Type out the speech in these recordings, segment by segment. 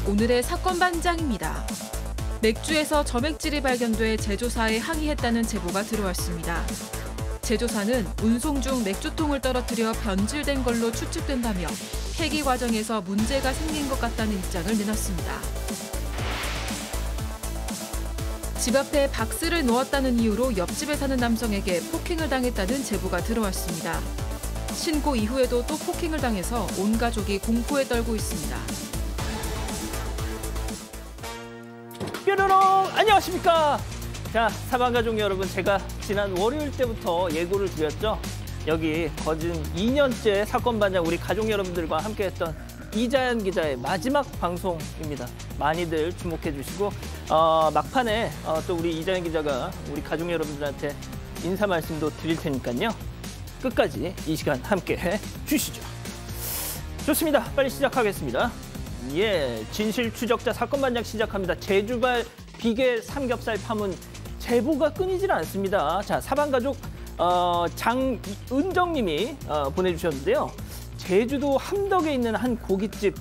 오늘의 사건 반장입니다. 맥주에서 점액질이 발견돼 제조사에 항의했다는 제보가 들어왔습니다. 제조사는 운송 중 맥주통을 떨어뜨려 변질된 걸로 추측된다며 폐기 과정에서 문제가 생긴 것 같다는 입장을 내놨습니다. 집 앞에 박스를 놓았다는 이유로 옆집에 사는 남성에게 폭행을 당했다는 제보가 들어왔습니다. 신고 이후에도 또 폭행을 당해서 온 가족이 공포에 떨고 있습니다. 뾰로롱 안녕하십니까. 자, 사방가족 여러분, 제가 지난 월요일 때부터 예고를 드렸죠. 여기 거진 2년째 사건 반장 우리 가족 여러분들과 함께했던 이자연 기자의 마지막 방송입니다. 많이들 주목해 주시고 막판에 또 우리 이자연 기자가 우리 가족 여러분들한테 인사 말씀도 드릴 테니까요. 끝까지 이 시간 함께해 주시죠. 좋습니다. 빨리 시작하겠습니다. 예, 진실 추적자 사건 반장 시작합니다. 제주발 비계 삼겹살 파문 제보가 끊이질 않습니다. 자, 사방가족 장은정님이 보내주셨는데요. 제주도 함덕에 있는 한 고깃집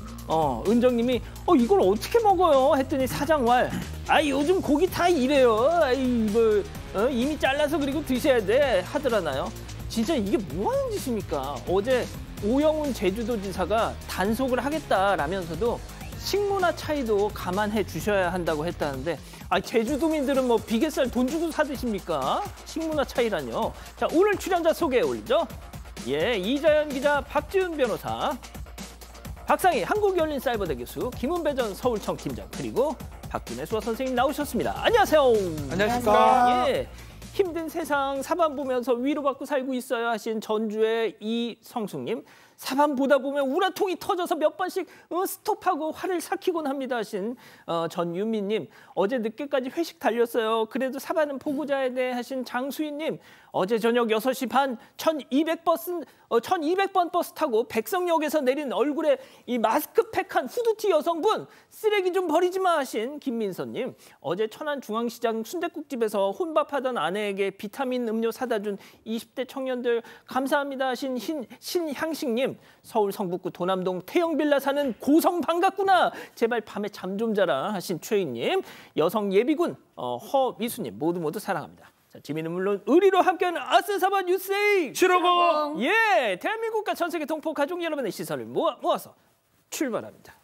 은정님이 이걸 어떻게 먹어요? 했더니 사장왈 요즘 고기 다 이래요. 이거 이미 잘라서 그리고 드셔야 돼 하더라나요. 진짜 이게 뭐 하는 짓입니까? 어제 오영훈 제주도지사가 단속을 하겠다라면서도 식문화 차이도 감안해 주셔야 한다고 했다는데 제주도민들은 뭐 비계살 돈 주고 사 드십니까? 식문화 차이라뇨. 자, 오늘 출연자 소개해 올리죠. 예, 이자연 기자, 박지훈 변호사, 박상희 한국열린사이버대 교수, 김은배 전 서울청 팀장, 그리고 박준혜 수어 선생님 나오셨습니다. 안녕하세요. 안녕하십니까. 예, 힘든 세상 사반 보면서 위로받고 살고 있어요 하신 전주의 이성숙님, 사반 보다 보면 우라통이 터져서 몇 번씩 스톱하고 화를 삭히곤 합니다 하신 전유미님, 어제 늦게까지 회식 달렸어요. 그래도 사반은 보고 자야 돼 하신 장수희님, 어제 저녁 6시 반 1200번 버스 타고 백성역에서 내린 얼굴에 이 마스크팩한 후드티 여성분, 쓰레기 좀 버리지 마 하신 김민서님, 어제 천안중앙시장 순댓국집에서 혼밥하던 아내에게 비타민 음료 사다 준 20대 청년들 감사합니다 하신 신향식님, 서울 성북구 도남동 태영빌라 사는 고성 반갑구나, 제발 밤에 잠 좀 자라 하신 최희님, 여성 예비군 허미수님, 모두 사랑합니다. 자, 지민은 물론 의리로 함께하는 아스사바 뉴스데이 칠호공. 예, 대한민국과 전 세계 동포 가족 여러분의 시선을 모아서 출발합니다.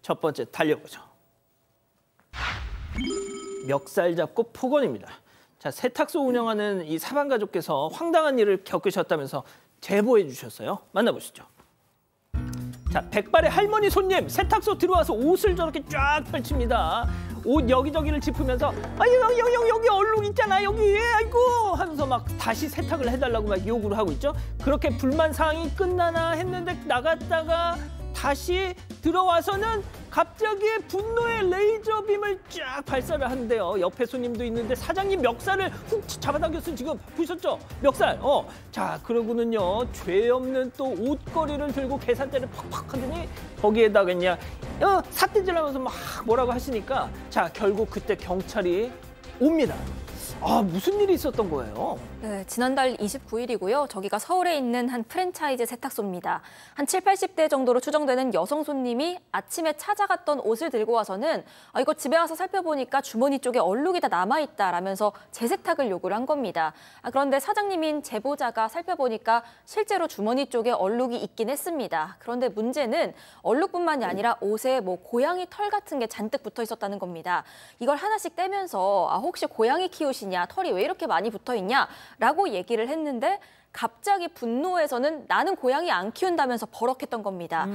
첫 번째 달려보죠. 멱살 잡고 폭언입니다. 자, 세탁소 운영하는 이 사방가족께서 황당한 일을 겪으셨다면서 제보해 주셨어요. 만나보시죠. 자, 백발의 할머니 손님, 세탁소 들어와서 옷을 저렇게 쫙 펼칩니다. 옷 여기저기를 짚으면서 여기 얼룩 있잖아 여기, 아이고 하면서 막 다시 세탁을 해달라고 막 요구를 하고 있죠. 그렇게 불만 사항이 끝나나 했는데 나갔다가 다시 들어와서는 갑자기 분노의 레이저 빔을 쫙 발사를 하는데요. 옆에 손님도 있는데 사장님 멱살을 훅 잡아당겼어요. 지금 보셨죠? 멱살. 자, 그러고는요, 죄 없는 또 옷걸이를 들고 계산대를 팍팍 하더니 거기에다가 그냥 삿대질 하면서 막 뭐라고 하시니까, 자, 결국 그때 경찰이 옵니다. 무슨 일이 있었던 거예요? 네, 지난달 29일이고요. 저기가 서울에 있는 한 프랜차이즈 세탁소입니다. 한 70, 80대 정도로 추정되는 여성 손님이 아침에 찾아갔던 옷을 들고 와서는 이거 집에 와서 살펴보니까 주머니 쪽에 얼룩이 다 남아있다라면서 재세탁을 요구를 한 겁니다. 그런데 사장님인 제보자가 살펴보니까 실제로 주머니 쪽에 얼룩이 있긴 했습니다. 그런데 문제는 얼룩뿐만이 아니라 옷에 고양이 털 같은 게 잔뜩 붙어 있었다는 겁니다. 이걸 하나씩 떼면서 혹시 고양이 키우시냐, 털이 왜 이렇게 많이 붙어 있냐 라고 얘기를 했는데, 갑자기 분노해서는 나는 고양이 안 키운다면서 버럭했던 겁니다.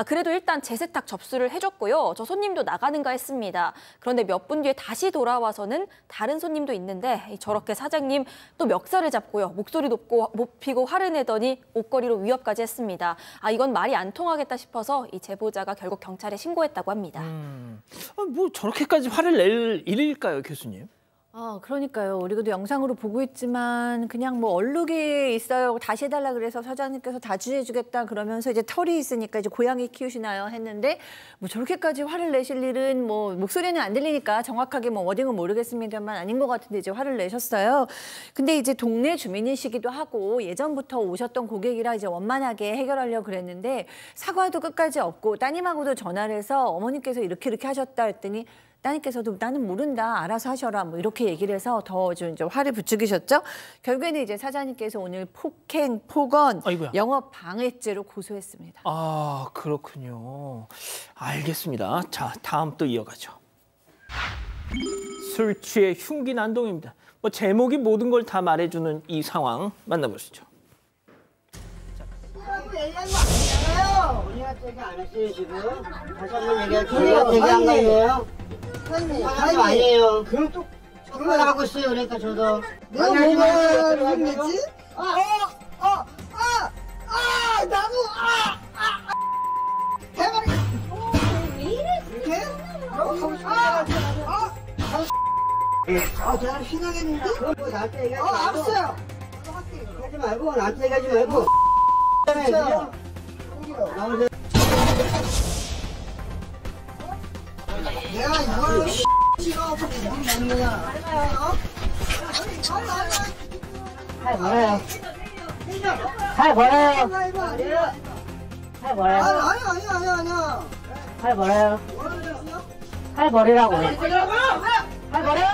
그래도 일단 재세탁 접수를 해줬고요. 저 손님도 나가는가 했습니다. 그런데 몇 분 뒤에 다시 돌아와서는 다른 손님도 있는데 저렇게 사장님 또 멱살을 잡고요. 목소리 높이고 화를 내더니 옷걸이로 위협까지 했습니다. 이건 말이 안 통하겠다 싶어서 이 제보자가 결국 경찰에 신고했다고 합니다. 뭐 저렇게까지 화를 낼 일일까요, 교수님? 그러니까요. 우리도 영상으로 보고 있지만 그냥 뭐 얼룩이 있어요. 다시 해달라 그래서 사장님께서 다 주해주겠다 그러면서 이제 털이 있으니까 이제 고양이 키우시나요 했는데 뭐 저렇게까지 화를 내실 일은 뭐 목소리는 안 들리니까 정확하게 뭐 워딩은 모르겠습니다만 아닌 것 같은데 이제 화를 내셨어요. 근데 이제 동네 주민이시기도 하고 예전부터 오셨던 고객이라 이제 원만하게 해결하려고 그랬는데 사과도 끝까지 없고 따님하고도 전화를 해서 어머니께서 이렇게 하셨다 했더니 따님께서도 나는 모른다, 알아서 하셔라, 뭐 이렇게 얘기를 해서 더 좀 이제 화를 부추기셨죠. 결국에는 이제 사장님께서 오늘 폭행, 폭언, 아이고야. 영업 방해죄로 고소했습니다. 아, 그렇군요. 알겠습니다. 자, 다음 또 이어가죠. 술 취해 흉기 난동입니다. 뭐 제목이 모든 걸 다 말해주는 이 상황 만나보시죠. 우리가 되게 안 했어요 지금. 다시 한번 얘기할게요. 되게 안 가네요. 사장님 아니에요. 그럼 또 그걸 하고 있어요. 그러니까 저도. 내가 뭐가 흉내지? 나도 대박. 왜 이래? 이렇게? 내가 신나겠는데? 그럼 뭐 나한테 얘기하지 말고. 알았어요. 하지 말고 나한테 얘기하지 말고. 나오세요. 내가 이걸로 찍어갖고 물 먹는 거야. 잘 벌어요. 잘 벌어요. 잘 벌어요. 아니야. 잘 벌어요. 잘 벌으라고. 잘 벌어요.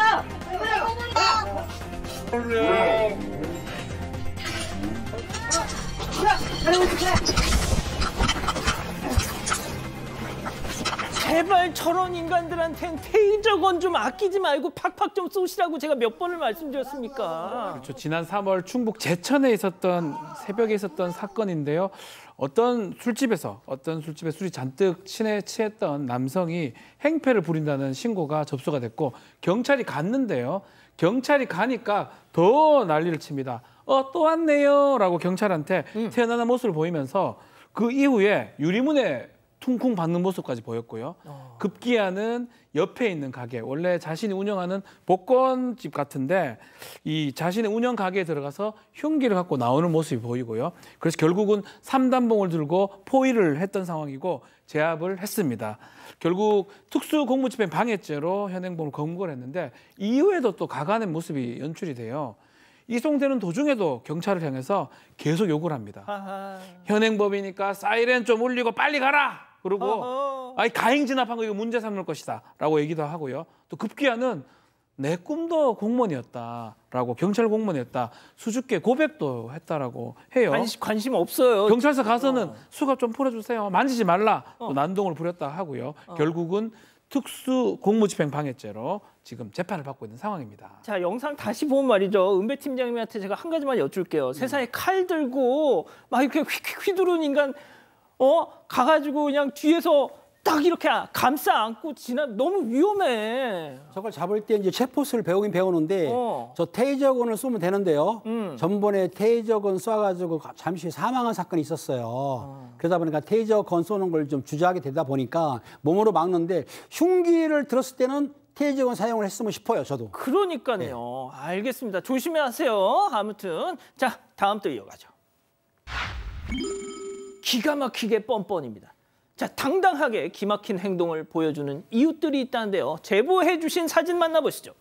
제발 저런 인간들한텐 테이저건 좀 아끼지 말고 팍팍 좀 쏘시라고 제가 몇 번을 말씀드렸습니까? 그렇죠. 지난 3월 충북 제천에 있었던 새벽에 있었던 사건인데요. 어떤 술집에 술이 잔뜩 취했던 남성이 행패를 부린다는 신고가 접수가 됐고 경찰이 갔는데요. 경찰이 가니까 더 난리를 칩니다. 또 왔네요 라고 경찰한테 태어나는 모습을 보이면서 그 이후에 유리문에 퉁쿵 받는 모습까지 보였고요. 급기야는 옆에 있는 가게, 원래 자신이 운영하는 복권집 같은데 이 자신의 운영 가게에 들어가서 흉기를 갖고 나오는 모습이 보이고요. 그래서 결국은 3단봉을 들고 포위를 했던 상황이고 제압을 했습니다. 결국 특수공무집행 방해죄로 현행범을 검거를 했는데 이후에도 또 가관의 모습이 연출이 돼요. 이송되는 도중에도 경찰을 향해서 계속 욕을 합니다. 아하. 현행범이니까 사이렌 좀 울리고 빨리 가라. 그리고 아니 가행 진압한 거 이거 문제 삼을 것이다 라고 얘기도 하고요. 또 급기야는 내 꿈도 공무원이었다라고, 경찰 공무원이었다, 수줍게 고백도 했다라고 해요. 관심 없어요. 경찰서 가서는 수갑 좀 풀어주세요, 만지지 말라, 또 난동을 부렸다 하고요. 결국은 특수공무집행 방해죄로 지금 재판을 받고 있는 상황입니다. 자, 영상 다시 보면 말이죠. 은배 팀장님한테 제가 한 가지만 여쭐게요. 세상에 칼 들고 막 이렇게 휘두르는 인간 가가지고 그냥 뒤에서 딱 이렇게 감싸 안고 너무 위험해. 저걸 잡을 때 이제 체포수를 배우긴 배우는데 저 테이저건을 쏘면 되는데요. 전번에 테이저건 쏴가지고 잠시 사망한 사건이 있었어요. 그러다 보니까 테이저건 쏘는 걸 좀 주저하게 되다 보니까 몸으로 막는데 흉기를 들었을 때는 테이저건 사용을 했으면 싶어요, 저도. 그러니까요. 네. 알겠습니다. 조심하세요. 아무튼 자, 다음 또 이어가죠. 기가 막히게 뻔뻔입니다. 자, 당당하게 기막힌 행동을 보여주는 이웃들이 있다는데요. 제보해 주신 사진 만나보시죠.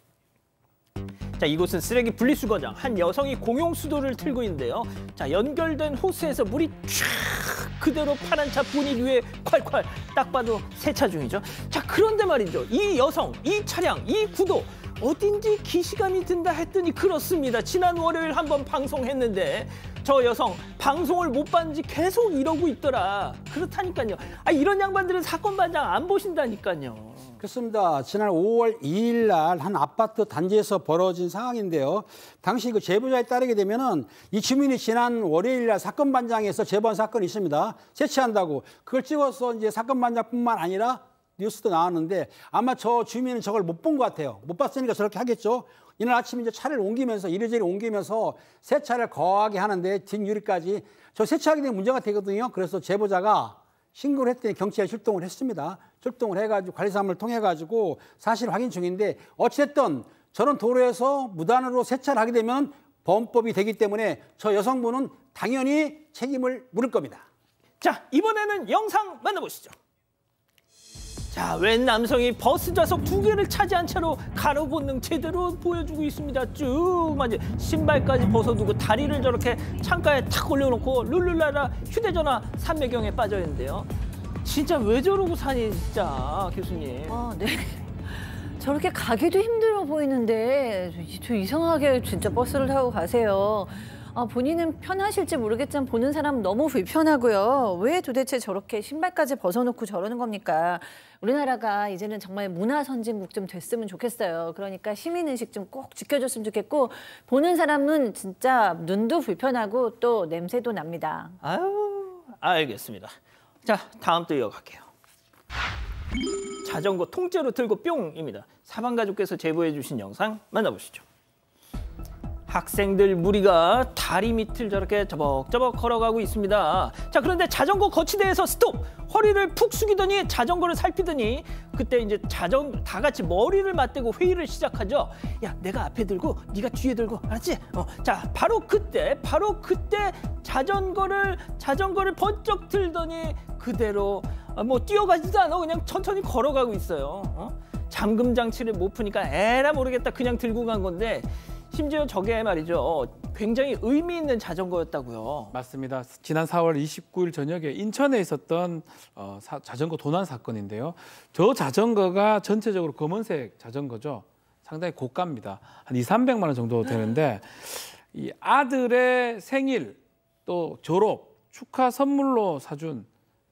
자, 이곳은 쓰레기 분리수거장. 한 여성이 공용 수도를 틀고 있는데요. 자, 연결된 호스에서 물이 쫙 그대로 파란 차 분위기 위에 콸콸, 딱 봐도 세차 중이죠. 자, 그런데 말이죠. 이 여성, 이 차량, 이 구도 어딘지 기시감이 든다 했더니 그렇습니다. 지난 월요일 한번 방송했는데 저 여성 방송을 못 봤는 지 계속 이러고 있더라. 그렇다니까요. 이런 양반들은 사건 반장 안 보신다니까요. 그렇습니다. 지난 5월 2일 날 한 아파트 단지에서 벌어진 상황인데요. 당시 그 제보자에 따르게 되면은 이 주민이 지난 월요일 날 사건 반장에서 제보한 사건이 있습니다. 세차한다고 그걸 찍어서 이제 사건 반장뿐만 아니라 뉴스도 나왔는데 아마 저 주민은 저걸 못 본 것 같아요. 못 봤으니까 저렇게 하겠죠. 이날 아침 이제 차를 옮기면서 이리저리 옮기면서 세차를 거하게 하는데 뒷유리까지 저 세차하게 되면 문제가 되거든요. 그래서 제보자가 신고를 했더니 경찰에 출동을 했습니다. 출동을 해가지고 관리사무를 통해가지고 사실 확인 중인데 어찌됐든 저는 도로에서 무단으로 세차를 하게 되면 범법이 되기 때문에 저 여성분은 당연히 책임을 물을 겁니다. 자, 이번에는 영상 만나보시죠. 자, 웬 남성이 버스 좌석 2개를 차지한 채로 가로 본능 제대로 보여주고 있습니다. 쭉 맞지 신발까지 벗어두고 다리를 저렇게 창가에 탁 올려놓고 룰루라라 휴대전화 삼매경에 빠져 있는데요. 진짜 왜 저러고 사니 진짜 교수님. 네. 저렇게 가기도 힘들어 보이는데 저 이상하게 진짜 버스를 타고 가세요. 본인은 편하실지 모르겠지만 보는 사람은 너무 불편하고요. 왜 도대체 저렇게 신발까지 벗어놓고 저러는 겁니까? 우리나라가 이제는 정말 문화 선진국 좀 됐으면 좋겠어요. 그러니까 시민의식 좀 꼭 지켜줬으면 좋겠고 보는 사람은 진짜 눈도 불편하고 또 냄새도 납니다. 아유, 알겠습니다. 자, 다음 또 이어갈게요. 자전거 통째로 들고 뿅입니다. 사방가족께서 제보해 주신 영상 만나보시죠. 학생들 무리가 다리 밑을 저렇게 저벅저벅 걸어가고 있습니다. 자, 그런데 자전거 거치대에서 스톱! 허리를 푹 숙이더니 자전거를 살피더니 그때 이제 다 같이 머리를 맞대고 회의를 시작하죠. 야, 내가 앞에 들고 네가 뒤에 들고 알았지? 자, 바로 그때 자전거를 번쩍 들더니 그대로 뭐 뛰어가지도 않아 그냥 천천히 걸어가고 있어요. 잠금 장치를 못 푸니까 에라 모르겠다 그냥 들고 간 건데 심지어 저게 말이죠. 굉장히 의미 있는 자전거였다고요. 맞습니다. 지난 4월 29일 저녁에 인천에 있었던 자전거 도난 사건인데요. 저 자전거가 전체적으로 검은색 자전거죠. 상당히 고가입니다. 한 200~300만 원 정도 되는데 이 아들의 생일 또 졸업 축하 선물로 사준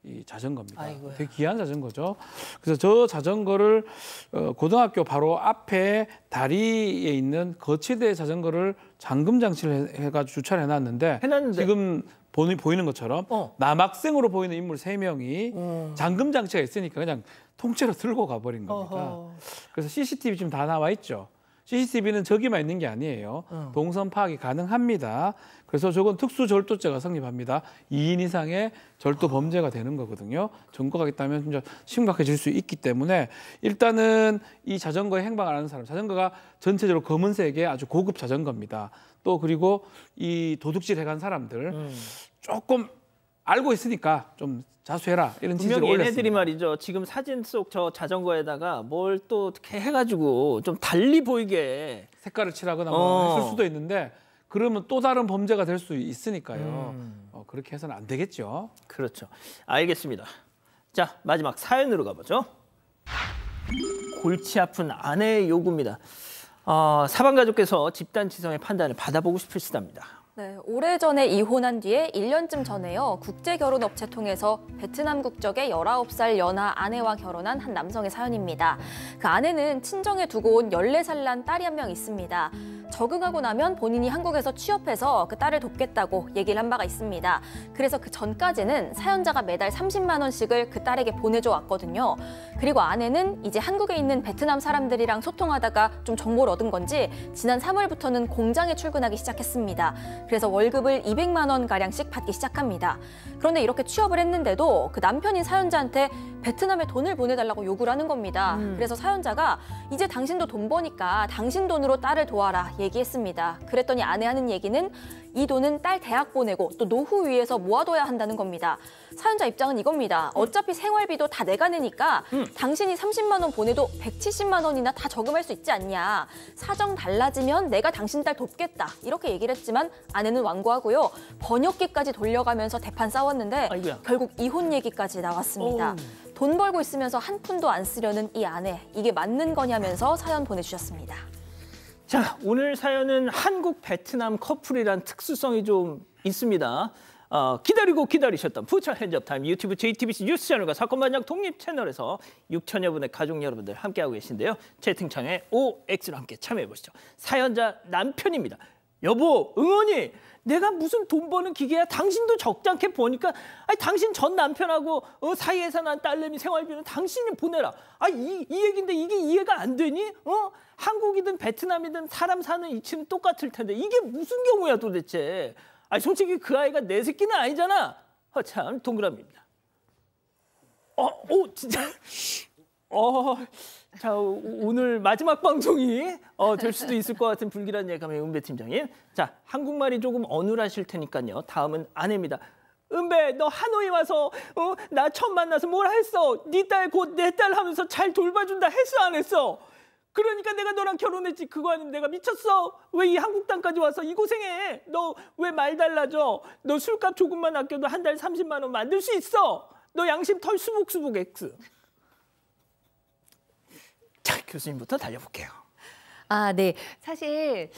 이 자전거입니다. 아이고야. 되게 귀한 자전거죠. 그래서 저 자전거를 고등학교 바로 앞에 다리에 있는 거치대 자전거를 잠금 장치를 해가지고 주차를 해놨는데 지금 보이는 것처럼 남학생으로 보이는 인물 3명이 잠금 장치가 있으니까 그냥 통째로 들고 가버린 겁니다. 그래서 CCTV 지금 다 나와 있죠. CCTV는 저기만 있는 게 아니에요. 동선 파악이 가능합니다. 그래서 저건 특수절도죄가 성립합니다. 2인 이상의 절도 범죄가 되는 거거든요. 증거가 있다면 진짜 심각해질 수 있기 때문에 일단은 이 자전거에 행방을 하는 사람, 자전거가 전체적으로 검은색의 아주 고급 자전거입니다. 또 그리고 이 도둑질 해간 사람들 조금 알고 있으니까 좀 자수해라 이런 지지를 분명 올렸습니다. 얘네들이 말이죠. 지금 사진 속 저 자전거에다가 뭘 또 어떻게 해가지고 좀 달리 보이게 색깔을 칠하거나 뭐 했을 수도 있는데 그러면 또 다른 범죄가 될 수 있으니까요. 그렇게 해서는 안 되겠죠. 그렇죠. 알겠습니다. 자, 마지막 사연으로 가보죠. 골치 아픈 아내의 요구입니다. 사방가족께서 집단지성의 판단을 받아보고 싶으시답니다. 네, 오래전에 이혼한 뒤에 1년쯤 전에요. 국제결혼업체 통해서 베트남 국적의 19살 연하 아내와 결혼한 한 남성의 사연입니다. 그 아내는 친정에 두고 온 14살 난 딸이 한 명 있습니다. 적응하고 나면 본인이 한국에서 취업해서 그 딸을 돕겠다고 얘기를 한 바가 있습니다. 그래서 그 전까지는 사연자가 매달 30만 원씩을 그 딸에게 보내줘 왔거든요. 그리고 아내는 이제 한국에 있는 베트남 사람들이랑 소통하다가 좀 정보를 얻은 건지 지난 3월부터는 공장에 출근하기 시작했습니다. 그래서 월급을 200만 원가량씩 받기 시작합니다. 그런데 이렇게 취업을 했는데도 그 남편인 사연자한테 베트남에 돈을 보내달라고 요구를 하는 겁니다. 그래서 사연자가 이제 당신도 돈 버니까 당신 돈으로 딸을 도와라 얘기했습니다. 그랬더니 아내 하는 얘기는 이 돈은 딸 대학 보내고 또 노후 위해서 모아둬야 한다는 겁니다. 사연자 입장은 이겁니다. 어차피 생활비도 다 내가 내니까 당신이 30만 원 보내도 170만 원이나 다 저금할 수 있지 않냐. 사정 달라지면 내가 당신 딸 돕겠다. 이렇게 얘기를 했지만 아내는 완고하고요. 번역기까지 돌려가면서 대판 싸웠는데 아이고야. 결국 이혼 얘기까지 나왔습니다. 돈 벌고 있으면서 한 푼도 안 쓰려는 이 아내. 이게 맞는 거냐면서 사연 보내주셨습니다. 자, 오늘 사연은 한국 베트남 커플이란 특수성이 좀 있습니다. 기다리고 기다리셨던 푸처 핸즈업타임 유튜브 JTBC 뉴스 채널과 사건반장 독립 채널에서 6천여 분의 가족 여러분들 함께하고 계신데요. 채팅창에 OX로 함께 참여해보시죠. 사연자 남편입니다. 여보, 응원이 내가 무슨 돈 버는 기계야. 당신도 적잖게 버니까 아니, 당신 전 남편하고 사이에서 난 딸내미 생활비는 당신이 보내라. 이 얘기인데 이게 이해가 안 되니? 한국이든 베트남이든 사람 사는 이치는 똑같을 텐데 이게 무슨 경우야 도대체. 솔직히 그 아이가 내 새끼는 아니잖아. 참 동그라미입니다. 진짜. 자, 오늘 마지막 방송이 될 수도 있을 것 같은 불길한 예감의 은배 팀장님. 자, 한국말이 조금 어눌하실 테니까요. 다음은 아내입니다. 은배, 너 하노이 와서 나 처음 만나서 뭘 했어? 네 딸 곧 내 딸 하면서 잘 돌봐준다 했어 안 했어? 그러니까 내가 너랑 결혼했지. 그거 아니면 내가 미쳤어? 왜 이 한국 땅까지 와서 이 고생해? 너 왜 말 달라져? 너 술값 조금만 아껴도 한 달 30만 원 만들 수 있어. 너 양심 털 수북수북 X. 자, 교수님부터 달려볼게요. 네. 사실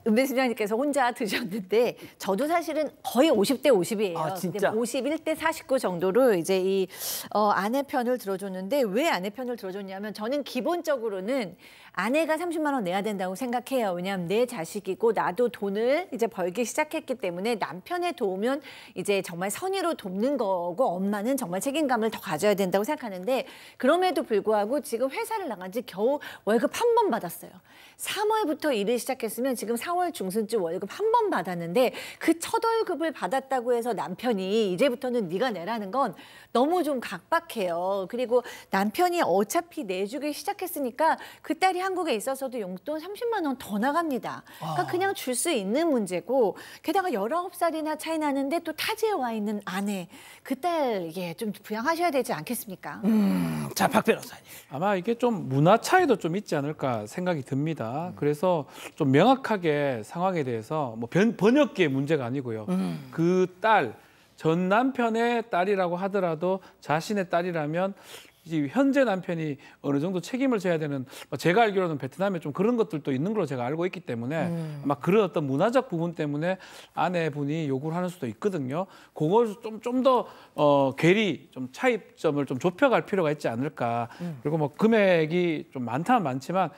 은배 팀장님께서 혼자 드셨는데 저도 사실은 거의 50대 50이에요. 아, 진짜? 51대 49 정도로 이제 이 아내 편을 들어줬는데 왜 아내 편을 들어줬냐면 저는 기본적으로는 아내가 30만 원 내야 된다고 생각해요. 왜냐하면 내 자식이고 나도 돈을 이제 벌기 시작했기 때문에 남편의 도우면 이제 정말 선의로 돕는 거고 엄마는 정말 책임감을 더 가져야 된다고 생각하는데 그럼에도 불구하고 지금 회사를 나간 지 겨우 월급 한 번 받았어요. 3월부터 일을 시작했으면 지금 4월 중순쯤 월급 한 번 받았는데 그 첫 월급을 받았다고 해서 남편이 이제부터는 네가 내라는 건 너무 좀 각박해요. 그리고 남편이 어차피 내주기 시작했으니까 그 딸이 한국에 있어서도 용돈 30만 원 더 나갑니다. 그러니까 그냥 줄 수 있는 문제고 게다가 19살이나 차이 나는데 또 타지에 와 있는 아내 그 딸 이게 좀 부양하셔야 되지 않겠습니까? 자, 박 변호사님. 아마 이게 좀 문화 차이도 좀 있지 않을까 생각이 듭니다. 그래서 좀 명확하게 상황에 대해서 뭐 번역기의 문제가 아니고요. 그 딸, 전 남편의 딸이라고 하더라도 자신의 딸이라면 이제 현재 남편이 어느 정도 책임을 져야 되는, 제가 알기로는 베트남에 좀 그런 것들도 있는 걸로 제가 알고 있기 때문에 아마 그런 어떤 문화적 부분 때문에 아내분이 요구를 하는 수도 있거든요. 그걸 좀 더 괴리, 좀 차이점을 좀 좁혀갈 필요가 있지 않을까. 그리고 뭐 금액이 좀 많다면 많지만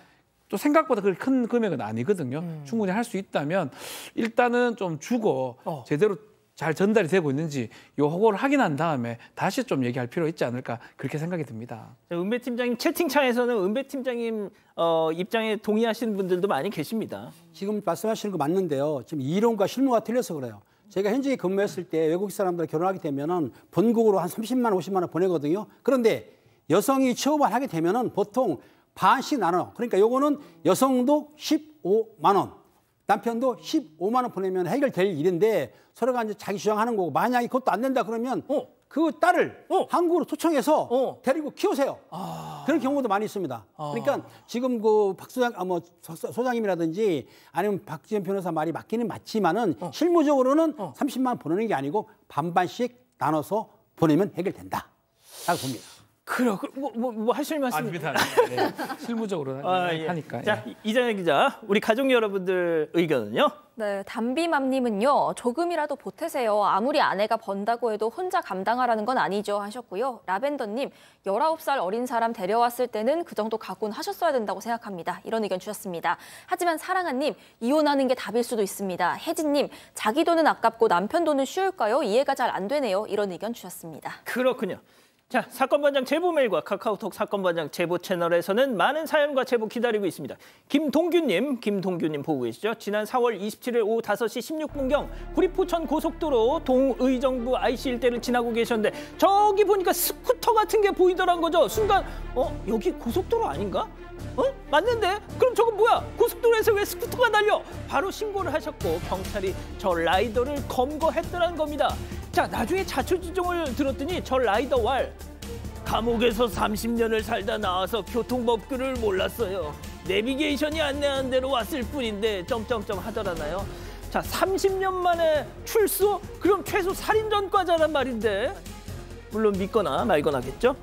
또 생각보다 그렇게 큰 금액은 아니거든요. 충분히 할 수 있다면 일단은 좀 주고 제대로 잘 전달이 되고 있는지 요 허고를 확인한 다음에 다시 좀 얘기할 필요 있지 않을까 그렇게 생각이 듭니다. 은배 팀장님 채팅창에서는 은배 팀장님 입장에 동의하시는 분들도 많이 계십니다. 지금 말씀하시는 거 맞는데요. 지금 이론과 실무가 틀려서 그래요. 제가 현직에 근무했을 때 외국 사람들 결혼하게 되면은 본국으로 한 30만 원, 50만 원 보내거든요. 그런데 여성이 취업을 하게 되면은 보통 반씩 나눠. 그러니까 요거는 여성도 15만 원, 남편도 15만 원 보내면 해결될 일인데 서로가 이제 자기 주장하는 거고 만약에 그것도 안 된다 그러면 그 딸을 한국으로 초청해서 데리고 키우세요. 그런 경우도 많이 있습니다. 그러니까 지금 그 박 소장, 소장님이라든지 아니면 박지원 변호사 말이 맞기는 맞지만은 실무적으로는 30만 원 보내는 게 아니고 반반씩 나눠서 보내면 해결된다. 라고 봅니다. 뭐 하실 말씀? 아닙니다. 네. 실무적으로 하니까. 자, 이장현 기자, 우리 가족 여러분들 의견은요? 네, 담비맘님은요. 조금이라도 보태세요. 아무리 아내가 번다고 해도 혼자 감당하라는 건 아니죠 하셨고요. 라벤더님, 19살 어린 사람 데려왔을 때는 그 정도 각오는 하셨어야 된다고 생각합니다. 이런 의견 주셨습니다. 하지만 사랑아님, 이혼하는 게 답일 수도 있습니다. 혜진님, 자기 돈은 아깝고 남편 돈은 쉬울까요? 이해가 잘 안 되네요. 이런 의견 주셨습니다. 그렇군요. 자, 사건반장 제보 메일과 카카오톡 사건반장 제보 채널에서는 많은 사연과 제보 기다리고 있습니다. 김동규님 보고 계시죠? 지난 4월 27일 오후 5시 16분경 구리포천 고속도로 동의정부 IC 일대를 지나고 계셨는데 저기 보니까 스쿠터 같은 게 보이더란 거죠. 순간 여기 고속도로 아닌가? 맞는데? 그럼 저건 뭐야? 고속도로에서 왜 스쿠터가 달려? 바로 신고를 하셨고 경찰이 저 라이더를 검거했더라는 겁니다. 자, 나중에 자초지종을 들었더니 저 라이더 왈 감옥에서 30년을 살다 나와서 교통법규를 몰랐어요. 내비게이션이 안내한 대로 왔을 뿐인데 점점점 하더라나요. 자, 30년 만에 출소? 그럼 최소 살인 전과자란 말인데 물론 믿거나 말거나겠죠.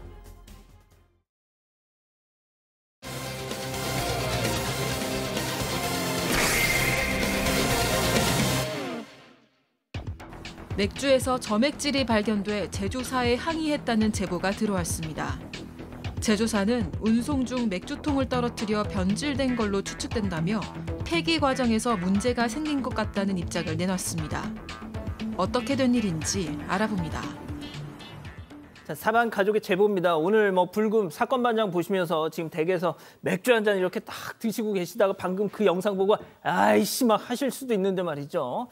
맥주에서 점액질이 발견돼 제조사에 항의했다는 제보가 들어왔습니다. 제조사는 운송 중 맥주통을 떨어뜨려 변질된 걸로 추측된다며 폐기 과정에서 문제가 생긴 것 같다는 입장을 내놨습니다. 어떻게 된 일인지 알아봅니다. 자, 사반 가족의 제보입니다. 오늘 불금 사건반장 보시면서 지금 댁에서 맥주 한 잔 이렇게 딱 드시고 계시다가 방금 그 영상 보고 아이씨 막 하실 수도 있는데 말이죠.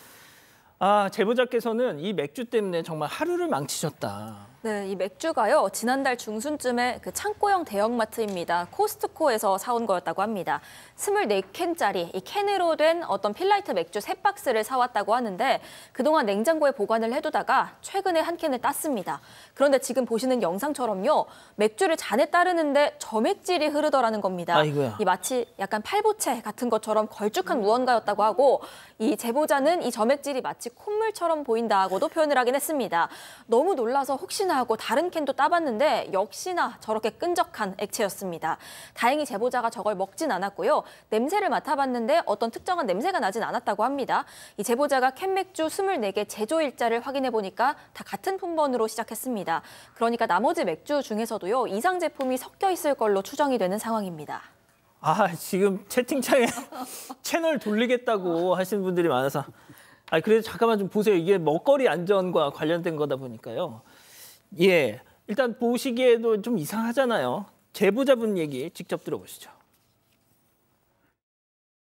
제보자께서는 이 맥주 때문에 정말 하루를 망치셨다. 네, 이 맥주가요. 지난달 중순쯤에 그 창고형 대형마트입니다. 코스트코에서 사온 거였다고 합니다. 24캔짜리 이 캔으로 된 어떤 필라이트 맥주 3박스를 사왔다고 하는데 그동안 냉장고에 보관을 해두다가 최근에 한 캔을 땄습니다. 그런데 지금 보시는 영상처럼요. 맥주를 잔에 따르는데 점액질이 흐르더라는 겁니다. 아이고야. 이 마치 약간 팔보채 같은 것처럼 걸쭉한 무언가였다고 하고 이 제보자는 이 점액질이 마치 콧물처럼 보인다고도 표현을 하긴 했습니다. 너무 놀라서 혹시나 하고 다른 캔도 따봤는데 역시나 저렇게 끈적한 액체였습니다. 다행히 제보자가 저걸 먹진 않았고요. 냄새를 맡아봤는데 어떤 특정한 냄새가 나진 않았다고 합니다. 이 제보자가 캔맥주 24개 제조일자를 확인해 보니까 다 같은 품번으로 시작했습니다. 그러니까 나머지 맥주 중에서도요. 이상 제품이 섞여 있을 걸로 추정이 되는 상황입니다. 아, 지금 채팅창에 채널 돌리겠다고 하시는 분들이 많아서 그래도 잠깐만 좀 보세요. 이게 먹거리 안전과 관련된 거다 보니까요. 예, 일단 보시기에도 좀 이상하잖아요. 제보자분 얘기 직접 들어보시죠.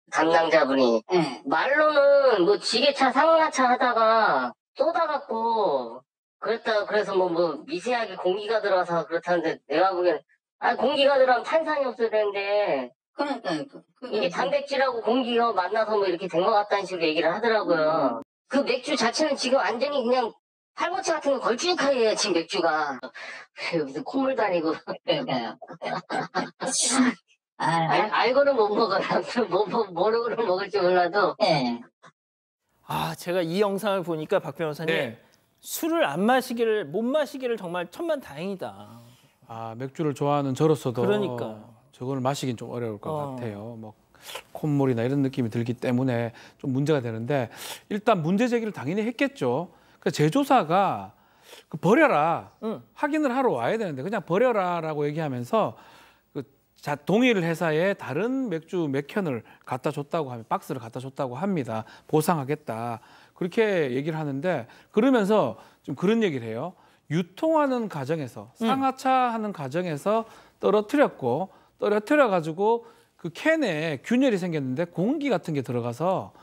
담당자분이 말로는 뭐 지게차 상하차 하다가 쏟아갖고 그래서 뭐 미세하게 공기가 들어와서 그렇다는데 내가 보기엔 공기가 들어가면 탄산이 없어야 되는데 그러니까요. 이게 단백질하고 공기가 만나서 뭐 이렇게 된 것 같다는 식으로 얘기를 하더라고요. 그 맥주 자체는 지금 완전히 그냥 팔보채 같은 거 걸쭉하게 지금 맥주가 무슨 콧물도 아니고 그러니까요. 알고는 못 먹어요. 모르고는 먹을 줄 몰라도. 네. 제가 이 영상을 보니까 박 변호사님 네. 술을 못 마시기를 정말 천만다행이다. 맥주를 좋아하는 저로서도 그러니까. 저걸 마시긴 좀 어려울 것 같아요. 뭐 콧물이나 이런 느낌이 들기 때문에 좀 문제가 되는데 일단 문제 제기를 당연히 했겠죠. 그러니까 제조사가 버려라 확인을 하러 와야 되는데 그냥 버려라라고 얘기하면서 동일 회사에 다른 맥주 몇 캔을 갖다 줬다고 하면 박스를 갖다 줬다고 합니다. 보상하겠다 그렇게 얘기를 하는데 그러면서 좀 그런 얘기를 해요. 유통하는 과정에서 상하차하는 과정에서 떨어뜨려가지고 그 캔에 균열이 생겼는데 공기 같은 게 들어가서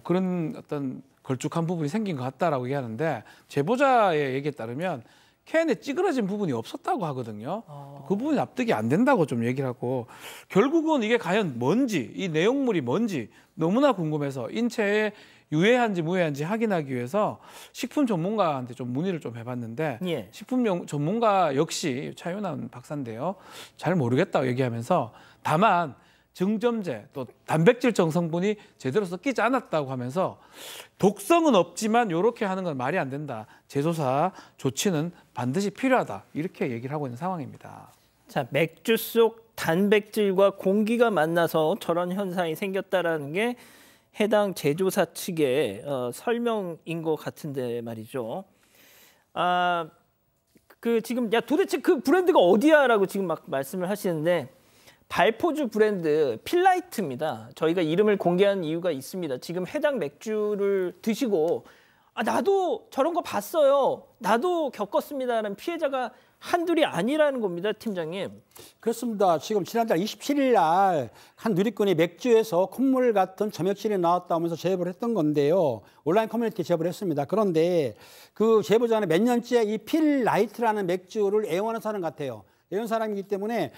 그런 어떤 걸쭉한 부분이 생긴 것 같다라고 얘기하는데 제보자의 얘기에 따르면 캔에 찌그러진 부분이 없었다고 하거든요. 그 부분이 납득이 안 된다고 좀 얘기를 하고 결국은 이게 과연 뭔지 이 내용물이 뭔지 너무나 궁금해서 인체에 유해한지 무해한지 확인하기 위해서 식품 전문가한테 좀 문의를 좀 해봤는데 예. 식품 전문가 역시 차윤환 박사인데요. 잘 모르겠다고 얘기하면서 다만 증점제 또 단백질 정성분이 제대로 섞이지 않았다고 하면서 독성은 없지만 이렇게 하는 건 말이 안 된다. 제조사 조치는 반드시 필요하다. 이렇게 얘기를 하고 있는 상황입니다. 자, 맥주 속 단백질과 공기가 만나서 저런 현상이 생겼다라는 게 해당 제조사 측의 설명인 것 같은데 말이죠. 지금 도대체 그 브랜드가 어디야라고 지금 막 말씀을 하시는데 발포주 브랜드 필라이트입니다. 저희가 이름을 공개한 이유가 있습니다. 지금 해당 맥주를 드시고 나도 저런 거 봤어요. 나도 겪었습니다라는 피해자가 한둘이 아니라는 겁니다, 팀장님. 그렇습니다. 지금 지난달 27일 날 한 누리꾼이 맥주에서 콧물 같은 점액질이 나왔다면서 제보를 했던 건데요. 온라인 커뮤니티에 제보를 했습니다. 그런데 그 제보자는 몇 년째 이 필라이트라는 맥주를 애원하는 사람 같아요. 이런 사람이기 때문에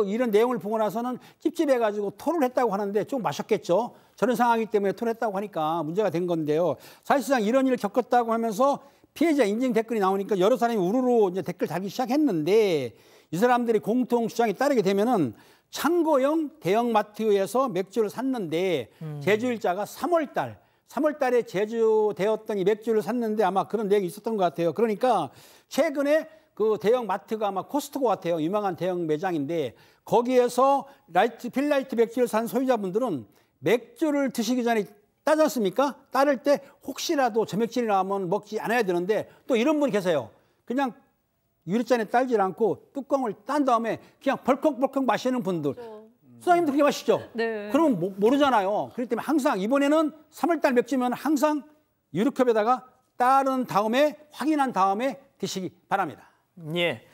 이런 내용을 보고 나서는 찝찝해가지고 토를 했다고 하는데 좀 마셨겠죠. 저런 상황이기 때문에 토를 했다고 하니까 문제가 된 건데요. 사실상 이런 일을 겪었다고 하면서 피해자 인증 댓글이 나오니까 여러 사람이 우르르 이제 댓글 달기 시작했는데 이 사람들이 공통 주장에 따르게 되면은 창고형 대형마트에서 맥주를 샀는데 제조일자가 3월 달에 제조되었던 이 맥주를 샀는데 아마 그런 내용이 있었던 것 같아요. 그러니까 최근에 그 대형 마트가 아마 코스트코 같아요. 유명한 대형 매장인데 거기에서 필라이트 맥주를 산 소유자분들은 맥주를 드시기 전에 따지 않습니까? 따를 때 혹시라도 점액질이 나오면 먹지 않아야 되는데 또 이런 분이 계세요. 그냥 유리잔에 따지 않고 뚜껑을 딴 다음에 그냥 벌컥벌컥 마시는 분들. 수장님도 그렇게 마시죠? 네. 그러면 모르잖아요. 그렇기 때문에 항상 이번에는 3월달 맥주면 항상 유리컵에다가 따른 다음에 확인한 다음에 드시기 바랍니다. 예.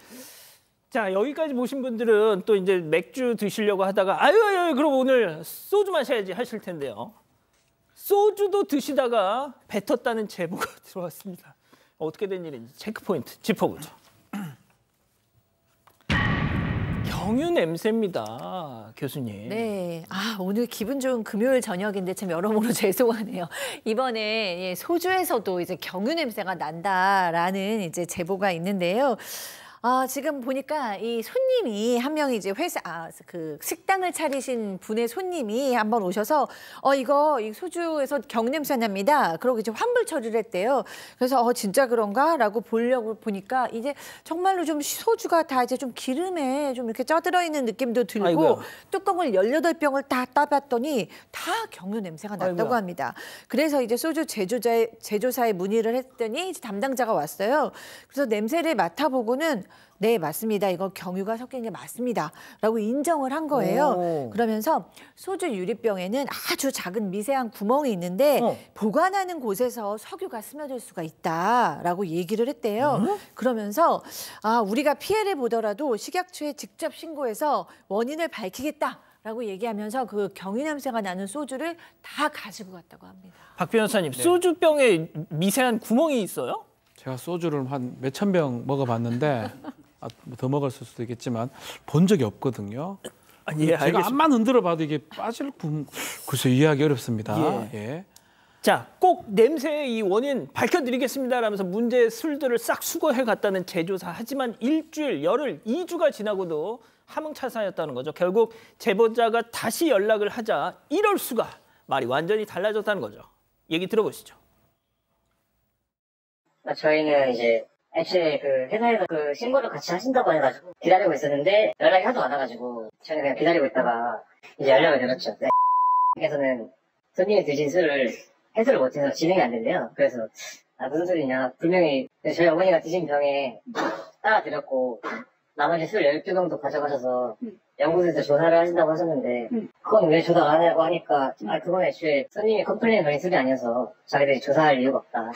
자, 여기까지 보신 분들은 또 이제 맥주 드시려고 하다가 아유 그럼 오늘 소주 마셔야지 하실 텐데요. 소주도 드시다가 뱉었다는 제보가 들어왔습니다. 어떻게 된 일인지 체크포인트 짚어보죠. 경유 냄새입니다, 교수님. 네. 오늘 기분 좋은 금요일 저녁인데 참 여러모로 죄송하네요. 이번에 소주에서도 이제 경유 냄새가 난다라는 이제 제보가 있는데요. 지금 보니까 이 손님이 한 명이 이제 그 식당을 차리신 분의 손님이 한번 오셔서 이거 이 소주에서 경유 냄새 납니다. 그러고 이제 환불 처리를 했대요. 그래서 진짜 그런가라고 보려고 보니까 이제 정말로 좀 소주가 다 이제 좀 기름에 좀 이렇게 쪄들어 있는 느낌도 들고 아이고야. 뚜껑을 18병을 다 따봤더니 다 경유 냄새가 났다고 아이고야. 합니다. 그래서 이제 소주 제조사에 문의를 했더니 이제 담당자가 왔어요. 그래서 냄새를 맡아보고는 네, 맞습니다. 이거 경유가 섞인 게 맞습니다. 라고 인정을 한 거예요. 오. 그러면서 소주 유리병에는 아주 작은 미세한 구멍이 있는데 보관하는 곳에서 석유가 스며들 수가 있다라고 얘기를 했대요. 그러면서 우리가 피해를 보더라도 식약처에 직접 신고해서 원인을 밝히겠다. 라고 얘기하면서 그 경유 냄새가 나는 소주를 다 가지고 갔다고 합니다. 박 변호사님, 소주병에 미세한 구멍이 있어요? 제가 소주를 한 몇천 병 먹어봤는데 더 먹었을 수도 있겠지만 본 적이 없거든요. 예, 제가 알겠습니다. 앞만 흔들어봐도 이게 빠질 글쎄 이해하기 어렵습니다. 예. 자, 꼭 냄새의 이 원인 밝혀드리겠습니다라면서 문제의 술들을 싹 수거해 갔다는 제조사. 하지만 일주일, 열흘, 2주가 지나고도 함흥차사였다는 거죠. 결국 제보자가 다시 연락을 하자 이럴 수가, 말이 완전히 달라졌다는 거죠. 얘기 들어보시죠. 저희는 이제 애초에 그 회사에서 그 신고를 같이 하신다고 해가지고 기다리고 있었는데 연락이 하도 안 와가지고 저는 그냥 기다리고 있다가 이제 연락을 드렸죠. 께서는 손님이 드신 술을 해소를 못해서 진행이 안 된대요. 그래서 무슨 소리냐, 분명히 저희 어머니가 드신 병에 따라 드렸고 나머지 술 12병도 가져가셔서 연구소에서 조사를 하신다고 하셨는데 그건 왜 조사 안 하냐고 하니까 그건 애초에 손님이 컴플레인 걸린 술이 아니어서 자기들이 조사할 이유가 없다.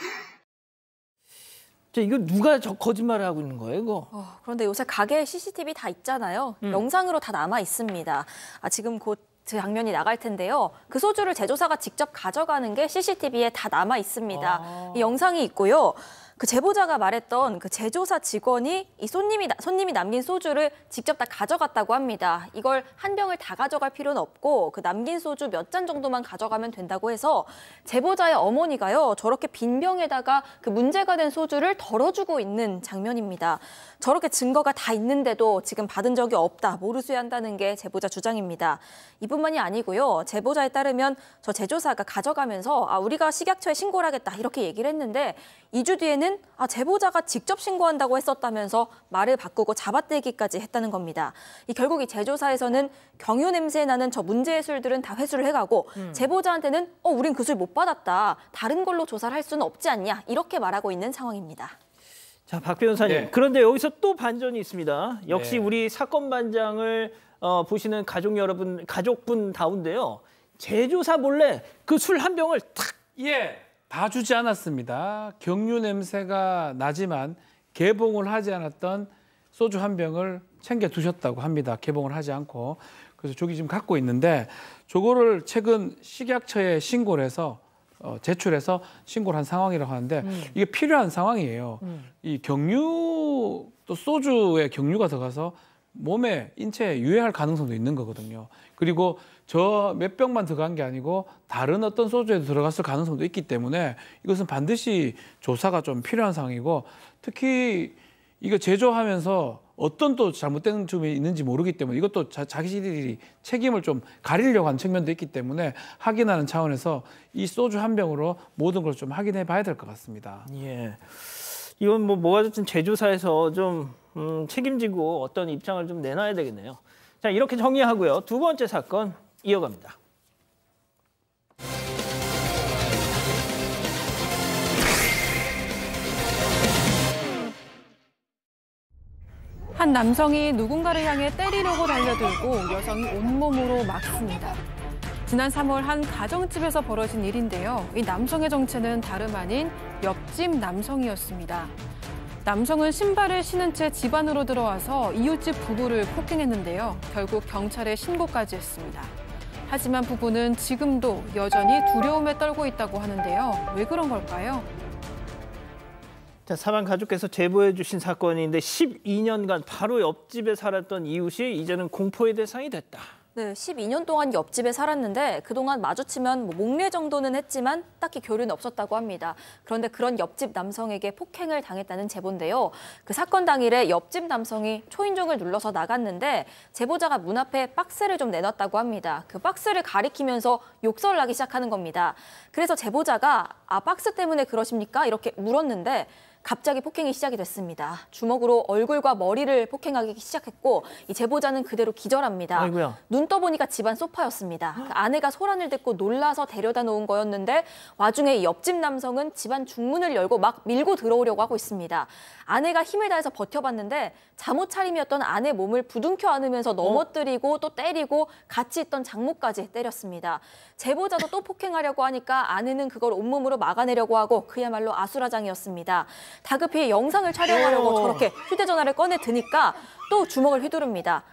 이거 누가 거짓말을 하고 있는 거예요, 이거? 그런데 요새 가게에 CCTV 다 있잖아요. 영상으로 다 남아 있습니다. 지금 곧 장면이 나갈 텐데요. 그 소주를 제조사가 직접 가져가는 게 CCTV에 다 남아 있습니다. 이 영상이 있고요. 그 제보자가 말했던 그 제조사 직원이 이 손님이 남긴 소주를 직접 다 가져갔다고 합니다. 이걸 한 병을 다 가져갈 필요는 없고 그 남긴 소주 몇 잔 정도만 가져가면 된다고 해서 제보자의 어머니가요, 저렇게 빈 병에다가 그 문제가 된 소주를 덜어주고 있는 장면입니다. 저렇게 증거가 다 있는데도 지금 받은 적이 없다, 모르쇠한다는 게 제보자 주장입니다. 이뿐만이 아니고요. 제보자에 따르면 저 제조사가 가져가면서 우리가 식약처에 신고를 하겠다 이렇게 얘기를 했는데 2주 뒤에는 제보자가 직접 신고한다고 했었다면서 말을 바꾸고 잡아떼기까지 했다는 겁니다. 결국 이 제조사에서는 경유 냄새 나는 저 문제의 술들은 다 회수를 해가고 제보자한테는 우린 그 술 못 받았다, 다른 걸로 조사를 할 수는 없지 않냐, 이렇게 말하고 있는 상황입니다. 자, 박 변호사님. 네. 그런데 여기서 또 반전이 있습니다. 역시 네. 우리 사건 반장을 보시는 가족 여러분, 가족분다운데요. 제조사 몰래 그 술 한 병을 탁. 다 주지 않았습니다. 경유 냄새가 나지만 개봉을 하지 않았던 소주 한 병을 챙겨 두셨다고 합니다. 개봉을 하지 않고. 그래서 저기 지금 갖고 있는데 저거를 최근 식약처에 신고를 해서 제출해서 신고를 한 상황이라고 하는데 이게 필요한 상황이에요. 이 경유, 또 소주에 경유가 들어가서 몸에, 인체에 유해할 가능성도 있는 거거든요. 그리고 저 몇 병만 들어간 게 아니고 다른 어떤 소주에도 들어갔을 가능성도 있기 때문에 이것은 반드시 조사가 좀 필요한 상황이고, 특히 이거 제조하면서 어떤 또 잘못된 점이 있는지 모르기 때문에 이것도 자기들이 책임을 좀 가리려고 하는 측면도 있기 때문에 확인하는 차원에서 이 소주 한 병으로 모든 걸 좀 확인해 봐야 될 것 같습니다. 예. 이건 뭐가 됐든 제조사에서 좀 책임지고 어떤 입장을 좀 내놔야 되겠네요. 자, 이렇게 정리하고요. 두 번째 사건 이어갑니다. 한 남성이 누군가를 향해 때리려고 달려들고 여성이 온몸으로 막습니다. 지난 3월 한 가정집에서 벌어진 일인데요. 이 남성의 정체는 다름 아닌 옆집 남성이었습니다. 남성은 신발을 신은 채 집 안으로 들어와서 이웃집 부부를 폭행했는데요. 결국 경찰에 신고까지 했습니다. 하지만 부부는 지금도 여전히 두려움에 떨고 있다고 하는데요. 왜 그런 걸까요? 자, 사망 가족께서 제보해 주신 사건인데 12년간 바로 옆집에 살았던 이웃이 이제는 공포의 대상이 됐다. 네, 12년 동안 옆집에 살았는데 그동안 마주치면 목례 정도는 했지만 딱히 교류는 없었다고 합니다. 그런데 그런 옆집 남성에게 폭행을 당했다는 제보인데요. 그 사건 당일에 옆집 남성이 초인종을 눌러서 나갔는데 제보자가 문 앞에 박스를 좀 내놨다고 합니다. 그 박스를 가리키면서 욕설을 하기 시작하는 겁니다. 그래서 제보자가 박스 때문에 그러십니까? 이렇게 물었는데 갑자기 폭행이 시작이 됐습니다. 주먹으로 얼굴과 머리를 폭행하기 시작했고 이 제보자는 그대로 기절합니다. 아이고야. 눈 떠보니까 집안 소파였습니다. 그 아내가 소란을 듣고 놀라서 데려다 놓은 거였는데 와중에 옆집 남성은 집안 중문을 열고 막 밀고 들어오려고 하고 있습니다. 아내가 힘을 다해서 버텨봤는데 잠옷 차림이었던 아내 몸을 부둥켜 안으면서 넘어뜨리고 또 때리고 같이 있던 장모까지 때렸습니다. 제보자도 또 폭행하려고 하니까 아내는 그걸 온몸으로 막아내려고 하고 그야말로 아수라장이었습니다. 다급히 영상을 촬영하려고 저렇게 휴대전화를 꺼내 드니까 또 주먹을 휘두릅니다.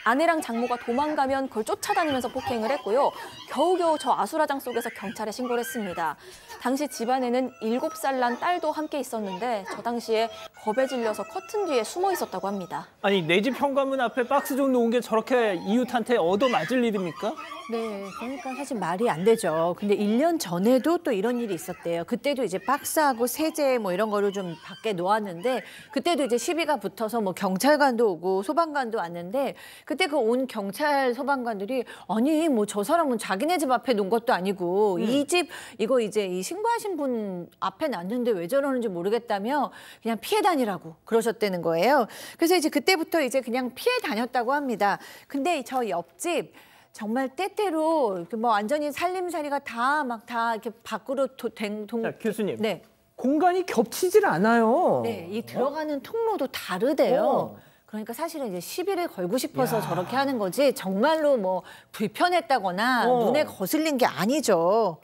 아내랑 장모가 도망가면 그걸 쫓아다니면서 폭행을 했고요. 겨우겨우 저 아수라장 속에서 경찰에 신고를 했습니다. 당시 집안에는 7살 난 딸도 함께 있었는데 저 당시에 겁에 질려서 커튼 뒤에 숨어 있었다고 합니다. 아니, 내 집 현관문 앞에 박스 좀 놓은 게 저렇게 이웃한테 얻어맞을 일입니까? 네, 그러니까 사실 말이 안 되죠. 근데 1년 전에도 또 이런 일이 있었대요. 그때도 이제 박스하고 세제 뭐 이런 거를 좀 밖에 놓았는데 그때도 이제 시비가 붙어서 뭐 경찰관도 오고 소방관도 왔는데 그때 그 온 경찰 소방관들이 아니 뭐 저 사람은 자기네 집 앞에 놓은 것도 아니고 이 집 이거 이제 이 신고하신 분 앞에 놨는데 왜 저러는지 모르겠다며 그냥 피해 다니라고 그러셨다는 거예요. 그래서 이제 그때부터 이제 그냥 피해 다녔다고 합니다. 근데 저 옆집 정말 때때로 뭐 완전히 살림살이가 다 이렇게 밖으로 자, 교수님. 네. 공간이 겹치질 않아요. 네, 이 들어가는 통로도 다르대요. 그러니까 사실은 이제 시비를 걸고 싶어서 저렇게 하는 거지 정말로 뭐 불편했다거나 눈에 거슬린 게 아니죠.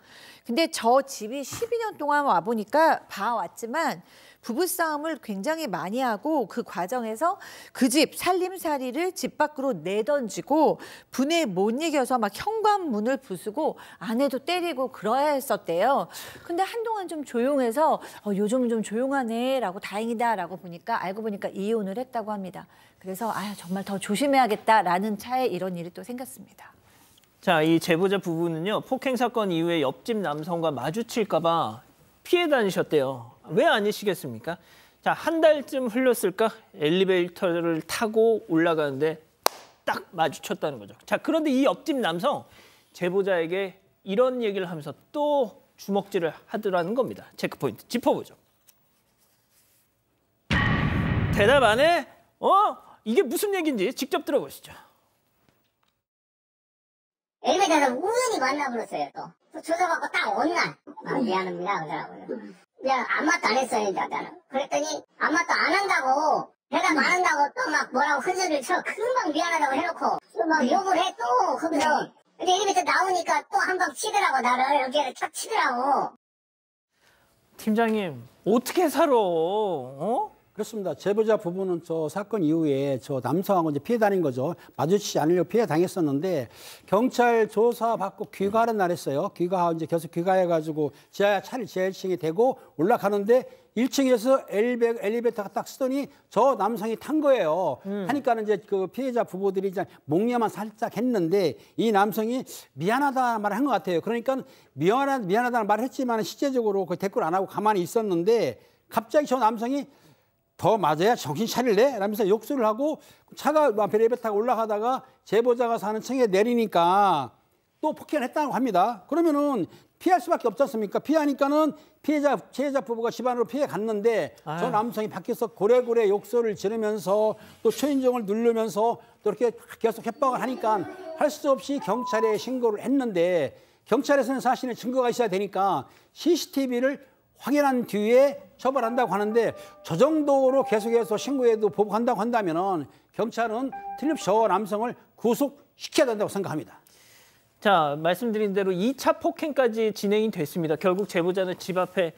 근데 저 집이 12년 동안 와보니까 봐왔지만 부부싸움을 굉장히 많이 하고 그 과정에서 그 집 살림살이를 집 밖으로 내던지고 분에 못 이겨서 막 현관문을 부수고 아내도 때리고 그러야 했었대요. 근데 한동안 좀 조용해서 요즘은 좀 조용하네라고 다행이다라고 보니까 알고 보니까 이혼을 했다고 합니다. 그래서 정말 더 조심해야겠다라는 차에 이런 일이 또 생겼습니다. 자, 이 제보자 부부는요. 폭행 사건 이후에 옆집 남성과 마주칠까 봐 피해 다니셨대요. 왜 아니시겠습니까? 자, 한 달쯤 흘렀을까? 엘리베이터를 타고 올라가는데 딱 마주쳤다는 거죠. 자, 그런데 이 옆집 남성 제보자에게 이런 얘기를 하면서 또 주먹질을 하더라는 겁니다. 체크포인트 짚어보죠. 대답 안 해? 이게 무슨 얘기인지 직접 들어보시죠. 엘리베이터에서 우연히 만나버렸어요. 또 조사받고 딱 온 날. 미안합니다 그러더라고요. 내가 아무 말도 안 했어요. 나는. 그랬더니 아무 말도 안 한다고 대답 안 한다고 또 막 뭐라고 흔들을 쳐. 금방 미안하다고 해놓고 또 막 욕을 해 또 거기서. 근데 엘리베이터 나오니까 또 한 방 치더라고. 나를 여기를 탁 치더라고. 팀장님 어떻게 살아? 그렇습니다. 제보자 부부는 저 사건 이후에 저 남성하고 이제 피해 다닌 거죠. 마주치지 않으려고 피해 당했었는데 경찰 조사 받고 귀가하는 날 했어요. 귀가하고 이제 계속 귀가해가지고 지하 차를 지하 1층에 대고 올라가는데 1층에서 엘리베이터가 딱 쓰더니 저 남성이 탄 거예요. 하니까는 이제 그 피해자 부부들이 이제 목례만 살짝 했는데 이 남성이 미안하다 말을 한 것 같아요. 그러니까 미안하다는 말을 했지만 실제적으로 그 대꾸를 안 하고 가만히 있었는데 갑자기 저 남성이 더 맞아야 정신 차릴래? 라면서 욕설을 하고 차가 엘리베이터가 올라가다가 제보자가 사는 층에 내리니까 또 폭행을 했다고 합니다. 그러면은 피할 수밖에 없지 않습니까? 피하니까는 피해자 부부가 집안으로 피해 갔는데 저 남성이 밖에서 고래고래 욕설을 지르면서 또 초인종을 누르면서 또 이렇게 계속 협박을 하니까 할 수 없이 경찰에 신고를 했는데 경찰에서는 사실은 증거가 있어야 되니까 CCTV를 확인한 뒤에 처벌한다고 하는데 저 정도로 계속해서 신고해도 보복한다고 한다면 경찰은 틀림없이 저 남성을 구속시켜야 된다고 생각합니다. 자, 말씀드린 대로 2차 폭행까지 진행이 됐습니다. 결국 제보자는 집 앞에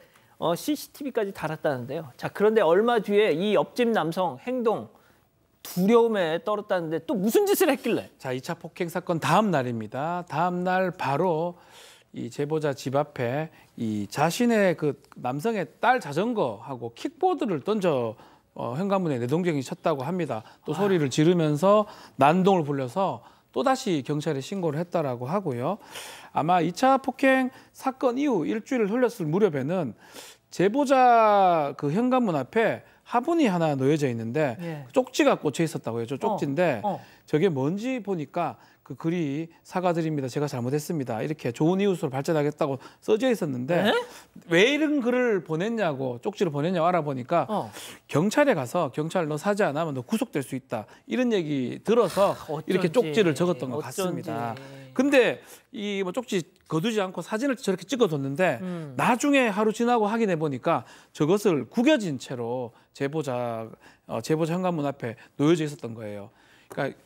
CCTV까지 달았다는데요. 자, 그런데 얼마 뒤에 이 옆집 남성 행동 두려움에 떨었다는데 또 무슨 짓을 했길래? 자, 2차 폭행 사건 다음 날입니다. 다음 날 바로 이 제보자 집 앞에 이 자신의 그 남성의 딸 자전거하고 킥보드를 던져 현관문에 내동쟁이 쳤다고 합니다. 또 소리를 지르면서 난동을 불려서 또다시 경찰에 신고를 했다라고 하고요. 아마 2차 폭행 사건 이후 일주일을 흘렸을 무렵에는 제보자 그 현관문 앞에 화분이 하나 놓여져 있는데 예. 쪽지가 꽂혀 있었다고요. 저 쪽지인데 저게 뭔지 보니까 그 글이 사과드립니다. 제가 잘못했습니다. 이렇게 좋은 이웃으로 발전하겠다고 써져 있었는데 네? 왜 이런 글을 보냈냐고 쪽지를 보냈냐고 알아보니까 경찰에 가서 경찰 너 사죄 안 하면 너 구속될 수 있다. 이런 얘기 들어서 이렇게 쪽지를 적었던 것 같습니다. 근데 이 뭐 쪽지 거두지 않고 사진을 저렇게 찍어뒀는데 나중에 하루 지나고 확인해 보니까 저것을 구겨진 채로 제보자 현관문 앞에 놓여져 있었던 거예요. 그러니까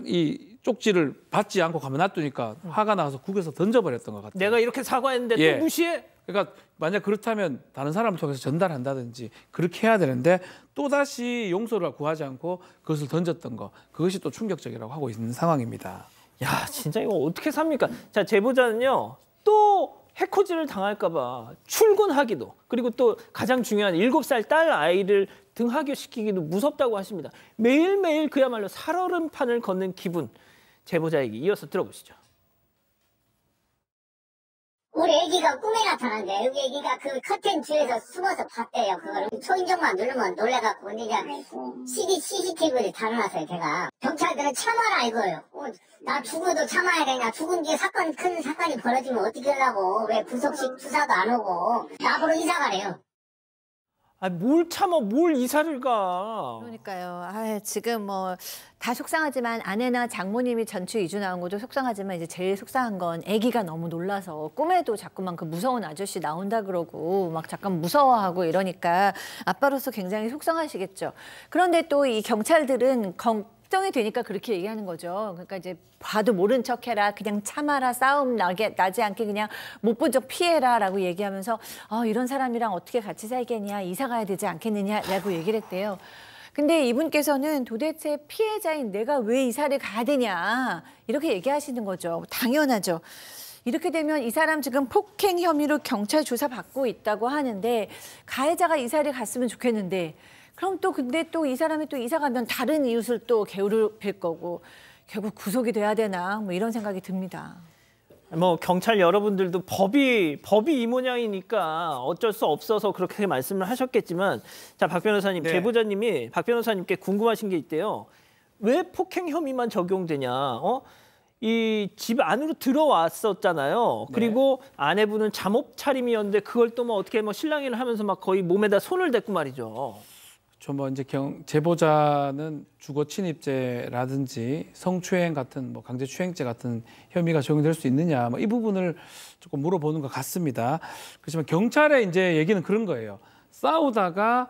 이 쪽지를 받지 않고 가만 놔두니까 화가 나서 구겨서 던져버렸던 것 같아요. 내가 이렇게 사과했는데 예. 또 무시해? 그러니까 만약 그렇다면 다른 사람을 통해서 전달한다든지 그렇게 해야 되는데 또다시 용서를 구하지 않고 그것을 던졌던 거 그것이 또 충격적이라고 하고 있는 상황입니다. 야, 진짜 이거 어떻게 삽니까? 자, 제보자는요. 또 해코지를 당할까 봐 출근하기도 그리고 또 가장 중요한 7살 딸 아이를 등하교시키기도 무섭다고 하십니다. 매일매일 그야말로 살얼음판을 걷는 기분. 제보자 얘기 이어서 들어보시죠. 우리 애기가 꿈에 나타났는데 여기 애기가 그 커튼 뒤에서 숨어서 봤대요. 그걸 초인종만 누르면 놀래갖고. 근데 이제 CCTV를 달아놨어요. 제가 경찰들은 참아라 이거예요. 나 죽어도 참아야 되냐. 죽은 뒤에 큰 사건이 벌어지면 어떻게 하려고. 왜 구속식 수사도 안 오고. 나보러 이사 가래요. 아, 뭘 참아, 뭘 이사를 가. 그러니까요. 아, 지금 뭐 다 속상하지만 아내나 장모님이 전추 이주 나온 것도 속상하지만 이제 제일 속상한 건 아기가 너무 놀라서 꿈에도 자꾸만 그 무서운 아저씨 나온다 그러고 막 잠깐 무서워하고 이러니까 아빠로서 굉장히 속상하시겠죠. 그런데 또 이 경찰들은 걱정이 되니까 그렇게 얘기하는 거죠. 그러니까 이제 봐도 모른 척해라, 그냥 참아라, 싸움 나지 않게 그냥 못 본 척 피해라라고 얘기하면서 이런 사람이랑 어떻게 같이 살겠냐, 이사 가야 되지 않겠느냐라고 얘기를 했대요. 근데 이분께서는 도대체 피해자인 내가 왜 이사를 가야 되냐 이렇게 얘기하시는 거죠. 당연하죠. 이렇게 되면 이 사람 지금 폭행 혐의로 경찰 조사 받고 있다고 하는데 가해자가 이사를 갔으면 좋겠는데 그럼 또 근데 또 이 사람이 또 이사 가면 다른 이웃을 또 괴롭힐 거고 결국 구속이 돼야 되나 뭐 이런 생각이 듭니다. 뭐 경찰 여러분들도 법이 이 모양이니까 어쩔 수 없어서 그렇게 말씀을 하셨겠지만 자, 박 변호사님, 네. 제보자님이 박 변호사님께 궁금하신 게 있대요. 왜 폭행 혐의만 적용되냐? 이 집 안으로 들어왔었잖아요. 그리고 아내분은 잠옷 차림이었는데 그걸 또 뭐 어떻게 뭐 실랑이를 하면서 막 거의 몸에다 손을 댔고 말이죠. 뭐 이제 제보자는 주거 침입죄라든지 성추행 같은 뭐 강제추행죄 같은 혐의가 적용될 수 있느냐 뭐 이 부분을 조금 물어보는 것 같습니다. 그렇지만 경찰의 이제 얘기는 그런 거예요. 싸우다가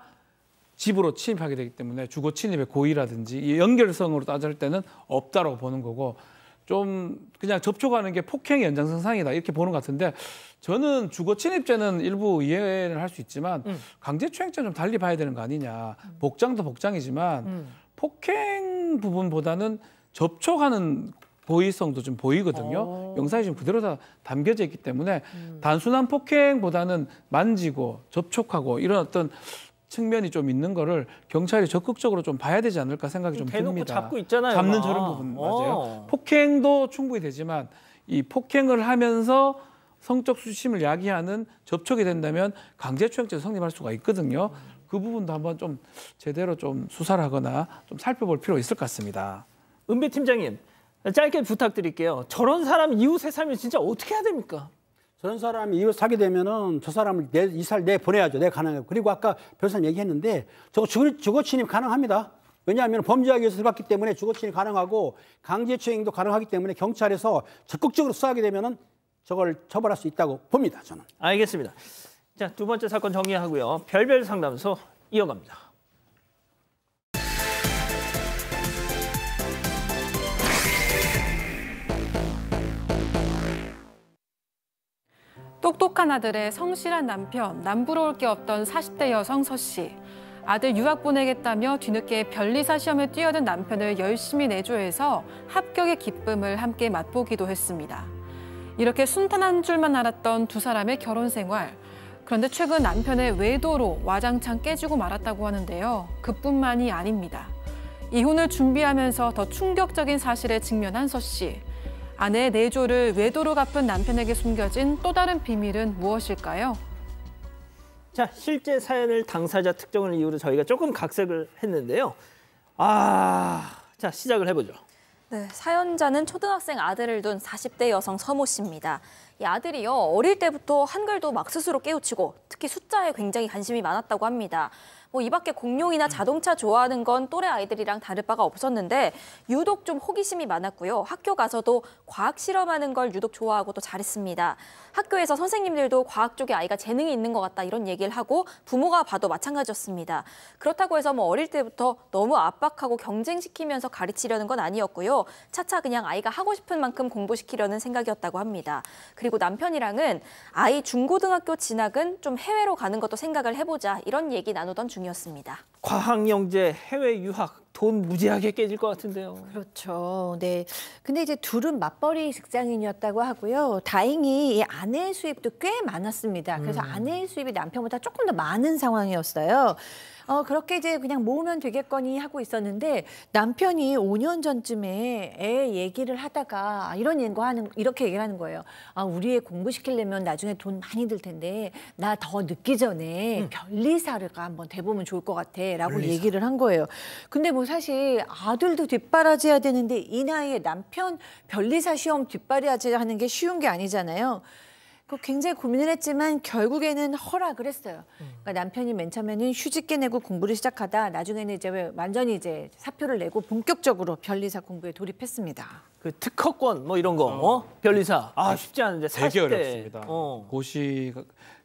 집으로 침입하게 되기 때문에 주거 침입의 고의라든지 이 연결성으로 따질 때는 없다라고 보는 거고 좀 그냥 접촉하는 게 폭행의 연장선상이다 이렇게 보는 것 같은데 저는 주거 침입죄는 일부 이해를 할 수 있지만 강제추행죄는 좀 달리 봐야 되는 거 아니냐. 복장도 복장이지만 폭행 부분보다는 접촉하는 고의성도 좀 보이거든요. 영상이 지금 그대로 다 담겨져 있기 때문에 단순한 폭행보다는 만지고 접촉하고 이런 어떤 측면이 좀 있는 거를 경찰이 적극적으로 좀 봐야 되지 않을까 생각이 좀 대놓고 듭니다. 잡고 있잖아요. 잡는 저런 부분 맞아요. 폭행도 충분히 되지만 이 폭행을 하면서 성적 수침을 야기하는 접촉이 된다면 강제추행죄 성립할 수가 있거든요. 그 부분도 한번 좀 제대로 좀 수사를 하거나 좀 살펴볼 필요가 있을 것 같습니다. 은배 팀장님, 짧게 부탁드릴게요. 저런 사람 이웃에 살면 진짜 어떻게 해야 됩니까? 저런 사람이 이웃 사게 되면은 저 사람을 이사를 내보내야죠. 내가 가능해요. 그리고 아까 변호사님 얘기했는데 저거 주거 침입 가능합니다. 왜냐하면 범죄하기 위해서 들어갔기 때문에 주거 침입 가능하고 강제추행도 가능하기 때문에 경찰에서 적극적으로 수사하게 되면은 저걸 처벌할 수 있다고 봅니다. 저는. 알겠습니다. 자, 두 번째 사건 정리하고요. 별별 상담소 이어갑니다. 똑똑한 아들의 성실한 남편, 남부러울 게 없던 40대 여성 서 씨. 아들 유학 보내겠다며 뒤늦게 변리사 시험에 뛰어든 남편을 열심히 내조해서 합격의 기쁨을 함께 맛보기도 했습니다. 이렇게 순탄한 줄만 알았던 두 사람의 결혼 생활. 그런데 최근 남편의 외도로 와장창 깨지고 말았다고 하는데요. 그뿐만이 아닙니다. 이혼을 준비하면서 더 충격적인 사실에 직면한 서 씨. 아내의 내조를 외도로 갚은 남편에게 숨겨진 또 다른 비밀은 무엇일까요? 자, 실제 사연을 당사자 특정을 이유로 저희가 조금 각색을 했는데요. 자, 시작을 해보죠. 네, 사연자는 초등학생 아들을 둔 40대 여성 서모 씨입니다. 이 아들이요, 어릴 때부터 한글도 막 스스로 깨우치고 특히 숫자에 굉장히 관심이 많았다고 합니다. 이 밖에 공룡이나 자동차 좋아하는 건 또래 아이들이랑 다를 바가 없었는데 유독 좀 호기심이 많았고요. 학교 가서도 과학 실험하는 걸 유독 좋아하고 또 잘했습니다. 학교에서 선생님들도 과학 쪽에 아이가 재능이 있는 것 같다 이런 얘기를 하고 부모가 봐도 마찬가지였습니다. 그렇다고 해서 어릴 때부터 너무 압박하고 경쟁시키면서 가르치려는 건 아니었고요. 차차 그냥 아이가 하고 싶은 만큼 공부시키려는 생각이었다고 합니다. 그리고 남편이랑은 아이 중고등학교 진학은 좀 해외로 가는 것도 생각을 해보자 이런 얘기 나누던 중이었습니다. 과학영재, 해외 유학, 돈 무지하게 깨질 것 같은데요. 그렇죠. 네. 근데 이제 둘은 맞벌이 직장인이었다고 하고요. 다행히 이 아내의 수입도 꽤 많았습니다. 그래서 아내의 수입이 남편보다 조금 더 많은 상황이었어요. 그렇게 이제 그냥 모으면 되겠거니 하고 있었는데 남편이 5년 전쯤에 애 얘기를 하다가 이렇게 얘기를 하는 거예요. 우리 애 공부시키려면 나중에 돈 많이 들 텐데 나 더 늦기 전에 변리사를 한번 대보면 좋을 것 같아 라고 얘기를 한 거예요. 근데 사실 아들도 뒷바라지해야 되는데 이 나이에 남편 변리사 시험 뒷바라지 하는 게 쉬운 게 아니잖아요. 굉장히 고민을 했지만 결국에는 허락을 했어요. 그러니까 남편이 맨 처음에는 휴직계 내고 공부를 시작하다 나중에는 이제 완전히 이제 사표를 내고 본격적으로 변리사 공부에 돌입했습니다. 그 특허권 이런 거, 변리사 쉽지 않은데 40대. 되게 어렵습니다. 고시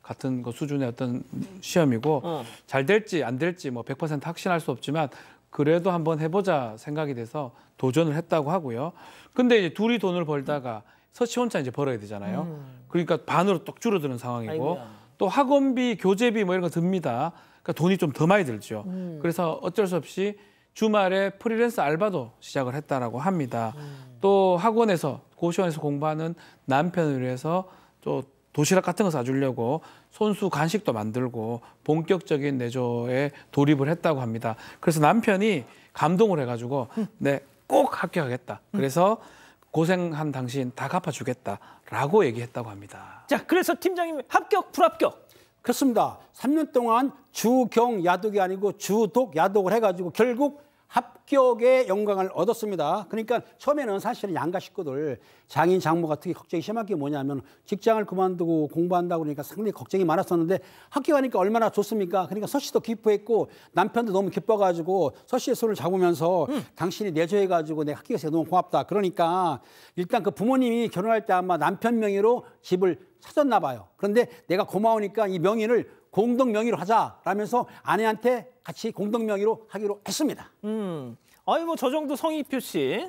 같은 거 수준의 어떤 시험이고 잘 될지 안 될지 100% 확신할 수 없지만 그래도 한번 해보자 생각이 돼서 도전을 했다고 하고요. 근데 이제 둘이 돈을 벌다가 서씨 혼자 이제 벌어야 되잖아요. 그러니까 반으로 뚝 줄어드는 상황이고 아이고야. 또 학원비, 교재비 이런 거 듭니다. 그러니까 돈이 좀 더 많이 들죠. 그래서 어쩔 수 없이 주말에 프리랜서 알바도 시작을 했다라고 합니다. 또 학원에서 고시원에서 공부하는 남편을 위해서 또 도시락 같은 거 사주려고 손수 간식도 만들고 본격적인 내조에 돌입을 했다고 합니다. 그래서 남편이 감동을 해가지고 네, 꼭 합격하겠다. 그래서 고생한 당신 다 갚아주겠다라고 얘기했다고 합니다. 자, 그래서 팀장님 합격, 불합격? 그렇습니다. 3년 동안 주경야독이 아니고 주독야독을 해가지고 결국 합격의 영광을 얻었습니다. 그러니까 처음에는 사실은 양가 식구들, 장인, 장모가 특히 걱정이 심한 게 뭐냐면 직장을 그만두고 공부한다고 그러니까 상당히 걱정이 많았었는데 합격하니까 얼마나 좋습니까? 그러니까 서 씨도 기뻐했고 남편도 너무 기뻐가지고 서 씨의 손을 잡으면서 당신이 내조해가지고 내가 합격해서 너무 고맙다. 그러니까 일단 그 부모님이 결혼할 때 아마 남편 명의로 집을 찾았나 봐요. 그런데 내가 고마우니까 이 명의를 공동 명의로 하자라면서 아내한테 같이 공동 명의로 하기로 했습니다. 저 정도 성의 표시.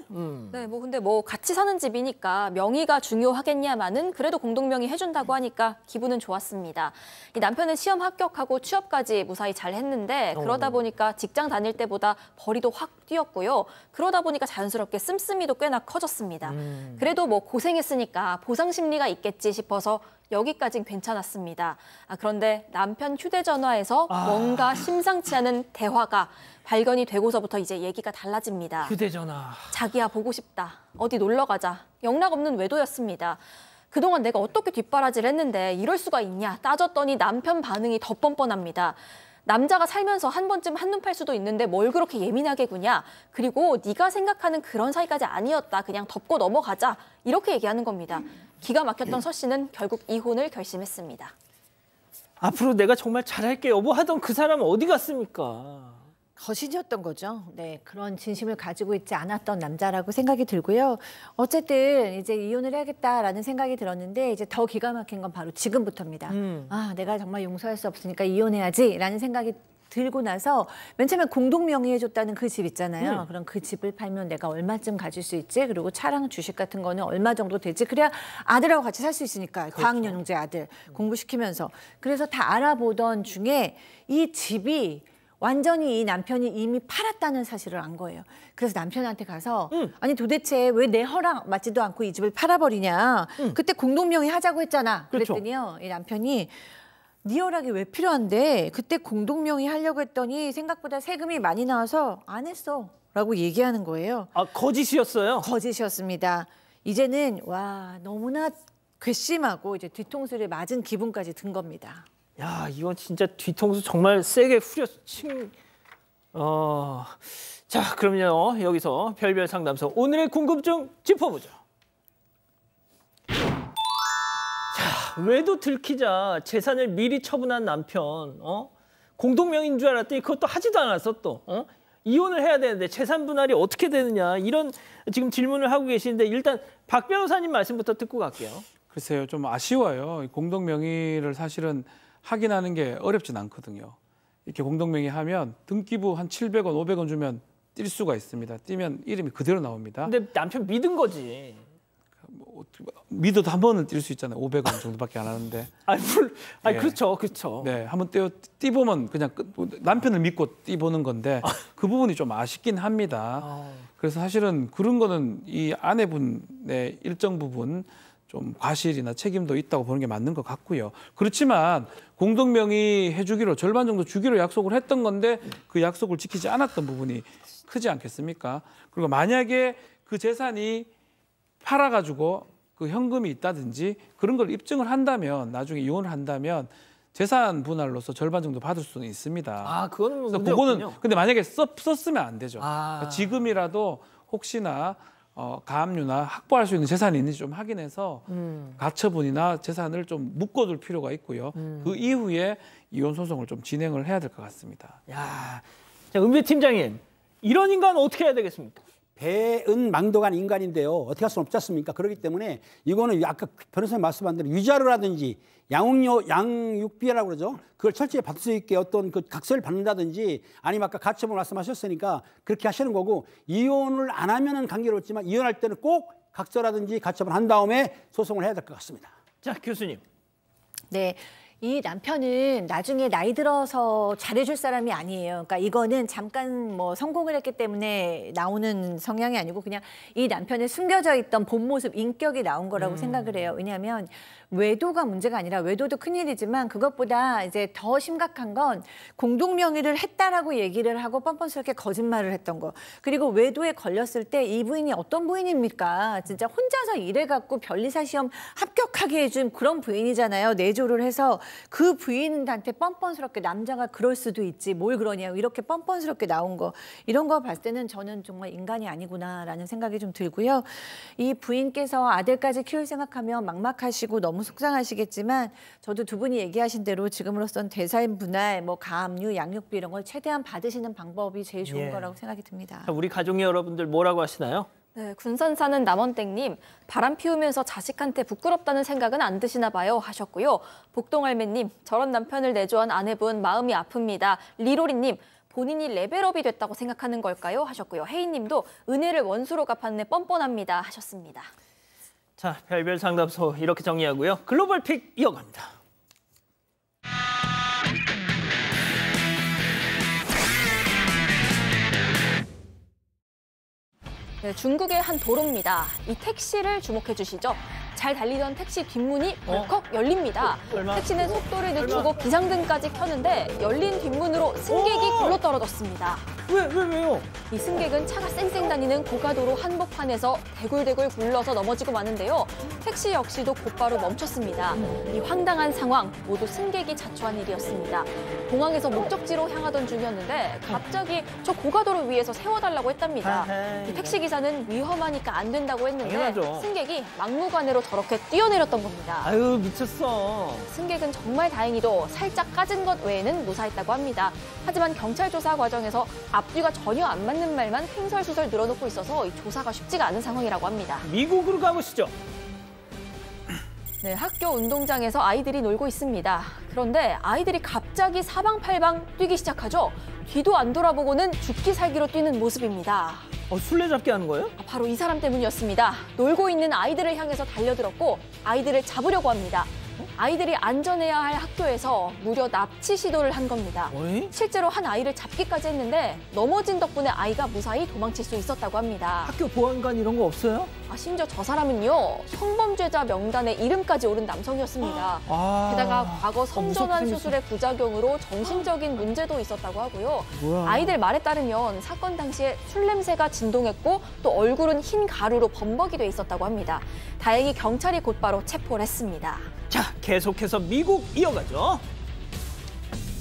네, 근데 같이 사는 집이니까 명의가 중요하겠냐마는 그래도 공동명의 해준다고 하니까 기분은 좋았습니다. 이 남편은 시험 합격하고 취업까지 무사히 잘 했는데 그러다 보니까 직장 다닐 때보다 벌이도 확 뛰었고요. 그러다 보니까 자연스럽게 씀씀이도 꽤나 커졌습니다. 그래도 고생했으니까 보상 심리가 있겠지 싶어서 여기까진 괜찮았습니다. 그런데 남편 휴대전화에서 뭔가 심상치 않은 대화가 발견이 되고서부터 이제 얘기가 달라집니다. 휴대전화. 자기야 보고 싶다. 어디 놀러 가자. 영락없는 외도였습니다. 그동안 내가 어떻게 뒷바라지를 했는데 이럴 수가 있냐 따졌더니 남편 반응이 더 뻔뻔합니다. 남자가 살면서 한 번쯤 한눈 팔 수도 있는데 뭘 그렇게 예민하게 구냐. 그리고 네가 생각하는 그런 사이까지 아니었다. 그냥 덮고 넘어가자. 이렇게 얘기하는 겁니다. 기가 막혔던 서 씨는 결국 이혼을 결심했습니다. 앞으로 내가 정말 잘할게 여보 하던 그 사람은 어디 갔습니까? 거신이었던 거죠. 네, 그런 진심을 가지고 있지 않았던 남자라고 생각이 들고요. 어쨌든 이제 이혼을 해야겠다라는 생각이 들었는데 이제 더 기가 막힌 건 바로 지금부터입니다. 내가 정말 용서할 수 없으니까 이혼해야지라는 생각이 들고 나서 맨 처음에 공동 명의해줬다는 그 집 있잖아요. 그럼 그 집을 팔면 내가 얼마쯤 가질 수 있지? 그리고 차랑 주식 같은 거는 얼마 정도 되지? 그래야 아들하고 같이 살 수 있으니까. 그렇죠. 과학년 형제 아들 공부시키면서. 그래서 다 알아보던 중에 이 집이 완전히 이 남편이 이미 팔았다는 사실을 안 거예요. 그래서 남편한테 가서 아니 도대체 왜 내 허락 맞지도 않고 이 집을 팔아버리냐. 그때 공동명의 하자고 했잖아. 그렇죠. 그랬더니요. 이 남편이 네 허락이 왜 필요한데 그때 공동명의 하려고 했더니 생각보다 세금이 많이 나와서 안 했어. 라고 얘기하는 거예요. 아, 거짓이었어요? 거짓이었습니다. 이제는 와 너무나 괘씸하고 이제 뒤통수를 맞은 기분까지 든 겁니다. 야, 이건 진짜 뒤통수 정말 세게 후려친. 자, 그럼요. 여기서 별별 상담소 오늘의 궁금증 짚어보죠. 자, 외도 들키자 재산을 미리 처분한 남편. 공동명의인 줄 알았더니 그것도 하지도 않았어 또. 이혼을 해야 되는데 재산 분할이 어떻게 되느냐 이런 지금 질문을 하고 계시는데 일단 박 변호사님 말씀부터 듣고 갈게요. 글쎄요, 좀 아쉬워요. 공동명의를 사실은 확인하는 게 어렵진 않거든요. 이렇게 공동명의 하면 등기부 한 700원, 500원 주면 뛸 수가 있습니다. 뛰면 이름이 그대로 나옵니다. 근데 남편 믿은 거지. 믿어도 한 번은 뛸 수 있잖아요. 500원 정도밖에 안 하는데. 아니 그렇죠, 그렇죠. 네, 한번 띄보면 그냥 남편을 믿고 띄보는 건데 그 부분이 좀 아쉽긴 합니다. 그래서 사실은 그런 거는 이 아내분의 일정 부분 좀 과실이나 책임도 있다고 보는 게 맞는 것 같고요. 그렇지만 공동명의 해주기로 절반 정도 주기로 약속을 했던 건데 그 약속을 지키지 않았던 부분이 크지 않겠습니까? 그리고 만약에 그 재산이 팔아가지고 그 현금이 있다든지 그런 걸 입증을 한다면 나중에 이혼을 한다면 재산 분할로서 절반 정도 받을 수는 있습니다. 아, 그거는 문제 그거는 없군요. 근데 만약에 썼으면 안 되죠. 그러니까 지금이라도 혹시나 가압류나 확보할 수 있는 재산이 있는지 좀 확인해서 가처분이나 재산을 좀 묶어둘 필요가 있고요. 그 이후에 이혼 소송을 좀 진행을 해야 될 것 같습니다. 야, 자, 은배 팀장님, 이런 인간은 어떻게 해야 되겠습니까? 배은망덕한 인간인데요. 어떻게 할 수는 없지 않습니까? 그렇기 때문에 이거는 아까 변호사님 말씀한 대로 위자료라든지 양육비라고 그러죠. 그걸 철저히 받을 수 있게 어떤 그 각서를 받는다든지 아니면 아까 가처분 말씀하셨으니까 그렇게 하시는 거고 이혼을 안 하면은 관계롭지만 이혼할 때는 꼭 각서라든지 가처분 한 다음에 소송을 해야 될 것 같습니다. 자, 교수님. 네. 이 남편은 나중에 나이 들어서 잘해줄 사람이 아니에요. 그러니까 이거는 잠깐 뭐 성공을 했기 때문에 나오는 성향이 아니고 그냥 이 남편의 숨겨져 있던 본 모습, 인격이 나온 거라고 생각을 해요. 왜냐하면 외도가 문제가 아니라 외도도 큰일이지만 그것보다 이제 더 심각한 건 공동명의를 했다라고 얘기를 하고 뻔뻔스럽게 거짓말을 했던 거. 그리고 외도에 걸렸을 때 이 부인이 어떤 부인입니까? 진짜 혼자서 일해갖고 변리사 시험 합격하게 해준 그런 부인이잖아요. 내조를 해서 그 부인한테 뻔뻔스럽게 남자가 그럴 수도 있지 뭘 그러냐고 이렇게 뻔뻔스럽게 나온 거. 이런 거 봤을 때는 저는 정말 인간이 아니구나라는 생각이 좀 들고요. 이 부인께서 아들까지 키울 생각하면 막막하시고 너무 속상하시겠지만 저도 두 분이 얘기하신 대로 지금으로선 대사인 분할, 뭐 가압류, 양육비 이런 걸 최대한 받으시는 방법이 제일 좋은 거라고 생각이 듭니다. 자, 우리 가족 여러분들 뭐라고 하시나요? 네, 군산 사는 남원땡님, 바람 피우면서 자식한테 부끄럽다는 생각은 안 드시나 봐요 하셨고요. 복동할매님, 저런 남편을 내조한 아내분 마음이 아픕니다. 리로리님, 본인이 레벨업이 됐다고 생각하는 걸까요? 하셨고요. 혜인님도 은혜를 원수로 갚았네 뻔뻔합니다 하셨습니다. 자, 별별 상담소 이렇게 정리하고요. 글로벌 픽 이어갑니다. 네, 중국의 한 도로입니다. 이 택시를 주목해 주시죠. 잘 달리던 택시 뒷문이 벌컥 열립니다. 택시는 속도를 늦추고 비상등까지 켜는데 열린 뒷문으로 승객이 굴러떨어졌습니다. 왜요? 이 승객은 차가 쌩쌩 다니는 고가도로 한복판에서 대굴대굴 굴러서 넘어지고 마는데요. 택시 역시도 곧바로 멈췄습니다. 이 황당한 상황 모두 승객이 자초한 일이었습니다. 공항에서 목적지로 향하던 중이었는데 갑자기 저 고가도로 위에서 세워달라고 했답니다. 이 택시기사는 위험하니까 안 된다고 했는데 당연하죠. 승객이 막무가내로 저렇게 뛰어내렸던 겁니다. 아유, 미쳤어. 승객은 정말 다행히도 살짝 까진 것 외에는 무사했다고 합니다. 하지만 경찰 조사 과정에서 앞뒤가 전혀 안 맞는 말만 횡설수설 늘어놓고 있어서 이 조사가 쉽지가 않은 상황이라고 합니다. 미국으로 가보시죠. 네, 학교 운동장에서 아이들이 놀고 있습니다. 그런데 아이들이 갑자기 사방팔방 뛰기 시작하죠. 뒤도 안 돌아보고는 죽기 살기로 뛰는 모습입니다. 술래잡기 하는 거예요? 바로 이 사람 때문이었습니다. 놀고 있는 아이들을 향해서 달려들었고 아이들을 잡으려고 합니다. 아이들이 안전해야 할 학교에서 무려 납치 시도를 한 겁니다. 어이? 실제로 한 아이를 잡기까지 했는데 넘어진 덕분에 아이가 무사히 도망칠 수 있었다고 합니다. 학교 보안관 이런 거 없어요? 심지어 저 사람은요, 성범죄자 명단에 이름까지 오른 남성이었습니다. 게다가 과거 성전환 수술의 부작용으로 정신적인 문제도 있었다고 하고요. 뭐야? 아이들 말에 따르면 사건 당시에 술 냄새가 진동했고 또 얼굴은 흰 가루로 범벅이 돼 있었다고 합니다. 다행히 경찰이 곧바로 체포를 했습니다. 자, 계속해서 미국 이어가죠.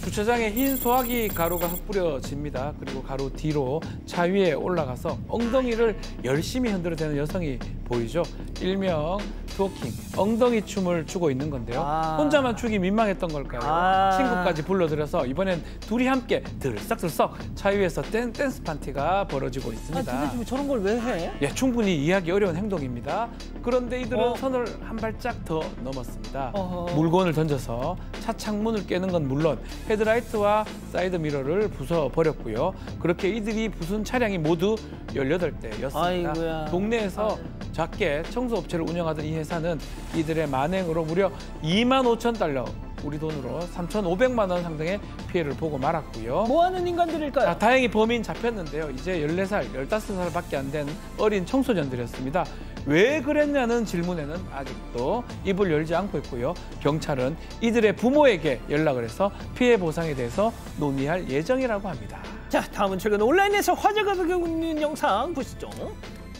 주차장에 흰 소화기 가루가 흩뿌려집니다. 그리고 가루 뒤로 차 위에 올라가서 엉덩이를 열심히 흔들어대는 여성이 보이죠. 일명 트워킹, 엉덩이 춤을 추고 있는 건데요. 혼자만 추기 민망했던 걸까요? 친구까지 불러들여서 이번엔 둘이 함께 들썩들썩 차 위에서 댄스 파티가 벌어지고 있습니다. 도대체 저런 걸 왜 해? 예, 충분히 이해하기 어려운 행동입니다. 그런데 이들은 선을 한 발짝 더 넘었습니다. 물건을 던져서 차 창문을 깨는 건 물론 헤드라이트와 사이드 미러를 부숴버렸고요. 그렇게 이들이 부순 차량이 모두 18대였습니다. 아이고야. 동네에서 작게 청소업체를 운영하던 이 회사는 이들의 만행으로 무려 25,000달러, 우리 돈으로 3,500만 원 상당의 피해를 보고 말았고요. 뭐 하는 인간들일까요? 다행히 범인 잡혔는데요. 이제 14살, 15살밖에 안 된 어린 청소년들이었습니다. 왜 그랬냐는 질문에는 아직도 입을 열지 않고 있고요. 경찰은 이들의 부모에게 연락을 해서 피해 보상에 대해서 논의할 예정이라고 합니다. 자, 다음은 최근 온라인에서 화제가 되고 있는 영상 보시죠.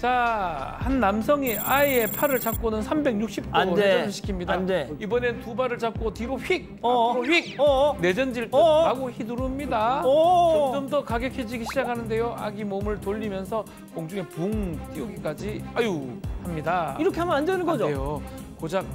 자, 한 남성이 아이의 팔을 잡고는 360도 회전을 시킵니다. 안 돼. 이번엔 두 발을 잡고 뒤로 휙, 앞으로 휙, 내전질 듯 하고 휘두릅니다. 점점 더 가격해지기 시작하는데요. 아기 몸을 돌리면서 공중에 붕 띄우기까지 합니다. 이렇게 하면 안 되는 거죠? 안 돼요. 고작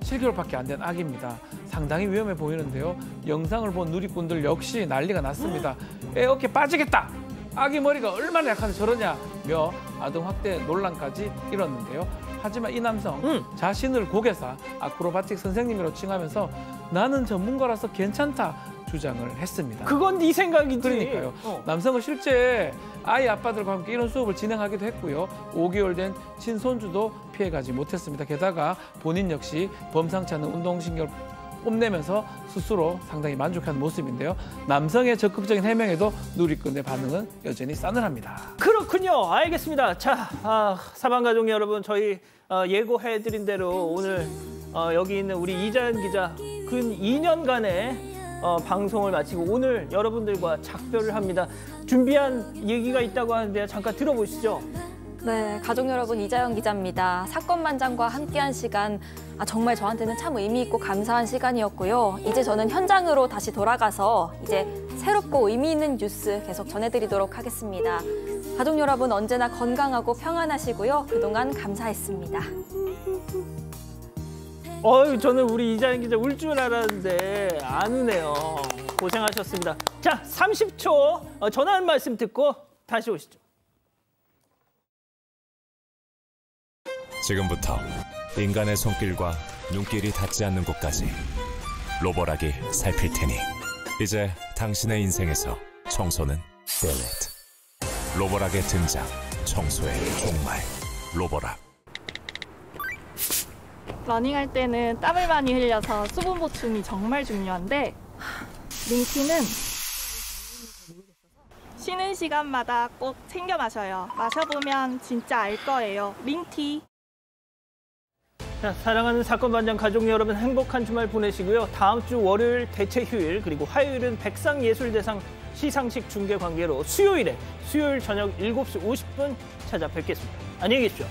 7개월밖에 안 된 아기입니다. 상당히 위험해 보이는데요. 영상을 본 누리꾼들 역시 난리가 났습니다. 애 어깨 빠지겠다. 아기 머리가 얼마나 약한데 저러냐며 아동학대 논란까지 일었는데요. 하지만 이 남성 자신을 고개사 아크로바틱 선생님이라고 칭하면서 나는 전문가라서 괜찮다 주장을 했습니다. 그건 네 생각이지. 그러니까요. 남성은 실제 아이 아빠들과 함께 이런 수업을 진행하기도 했고요. 5개월 된 친손주도 피해가지 못했습니다. 게다가 본인 역시 범상치 않은 운동신경을 뽐내면서 스스로 상당히 만족한 모습인데요. 남성의 적극적인 해명에도 누리꾼의 반응은 여전히 싸늘합니다. 그렇군요. 알겠습니다. 자, 사방가족 여러분, 저희 예고해드린 대로 오늘 여기 있는 우리 이자연 기자 근 2년간의 방송을 마치고 오늘 여러분들과 작별을 합니다. 준비한 얘기가 있다고 하는데요. 잠깐 들어보시죠. 네, 가족 여러분, 이자연 기자입니다. 사건반장과 함께한 시간 정말 저한테는 참 의미 있고 감사한 시간이었고요. 이제 저는 현장으로 다시 돌아가서 이제 새롭고 의미 있는 뉴스 계속 전해드리도록 하겠습니다. 가족 여러분 언제나 건강하고 평안하시고요. 그동안 감사했습니다. 저는 우리 이자연 기자 울 줄 알았는데 안 우네요. 고생하셨습니다. 자, 30초 전화 한 말씀 듣고 다시 오시죠. 지금부터 인간의 손길과 눈길이 닿지 않는 곳까지 로보락이 살필 테니 이제 당신의 인생에서 청소는 딜리트. 로보락의 등장, 청소의 종말. 로보락. 러닝할 때는 땀을 많이 흘려서 수분 보충이 정말 중요한데 링티는 쉬는 시간마다 꼭 챙겨 마셔요. 마셔보면 진짜 알 거예요. 링티. 자, 사랑하는 사건반장 가족 여러분, 행복한 주말 보내시고요. 다음 주 월요일 대체 휴일, 그리고 화요일은 백상예술대상 시상식 중계 관계로 수요일 저녁 7시 50분 찾아뵙겠습니다. 안녕히 계십시오.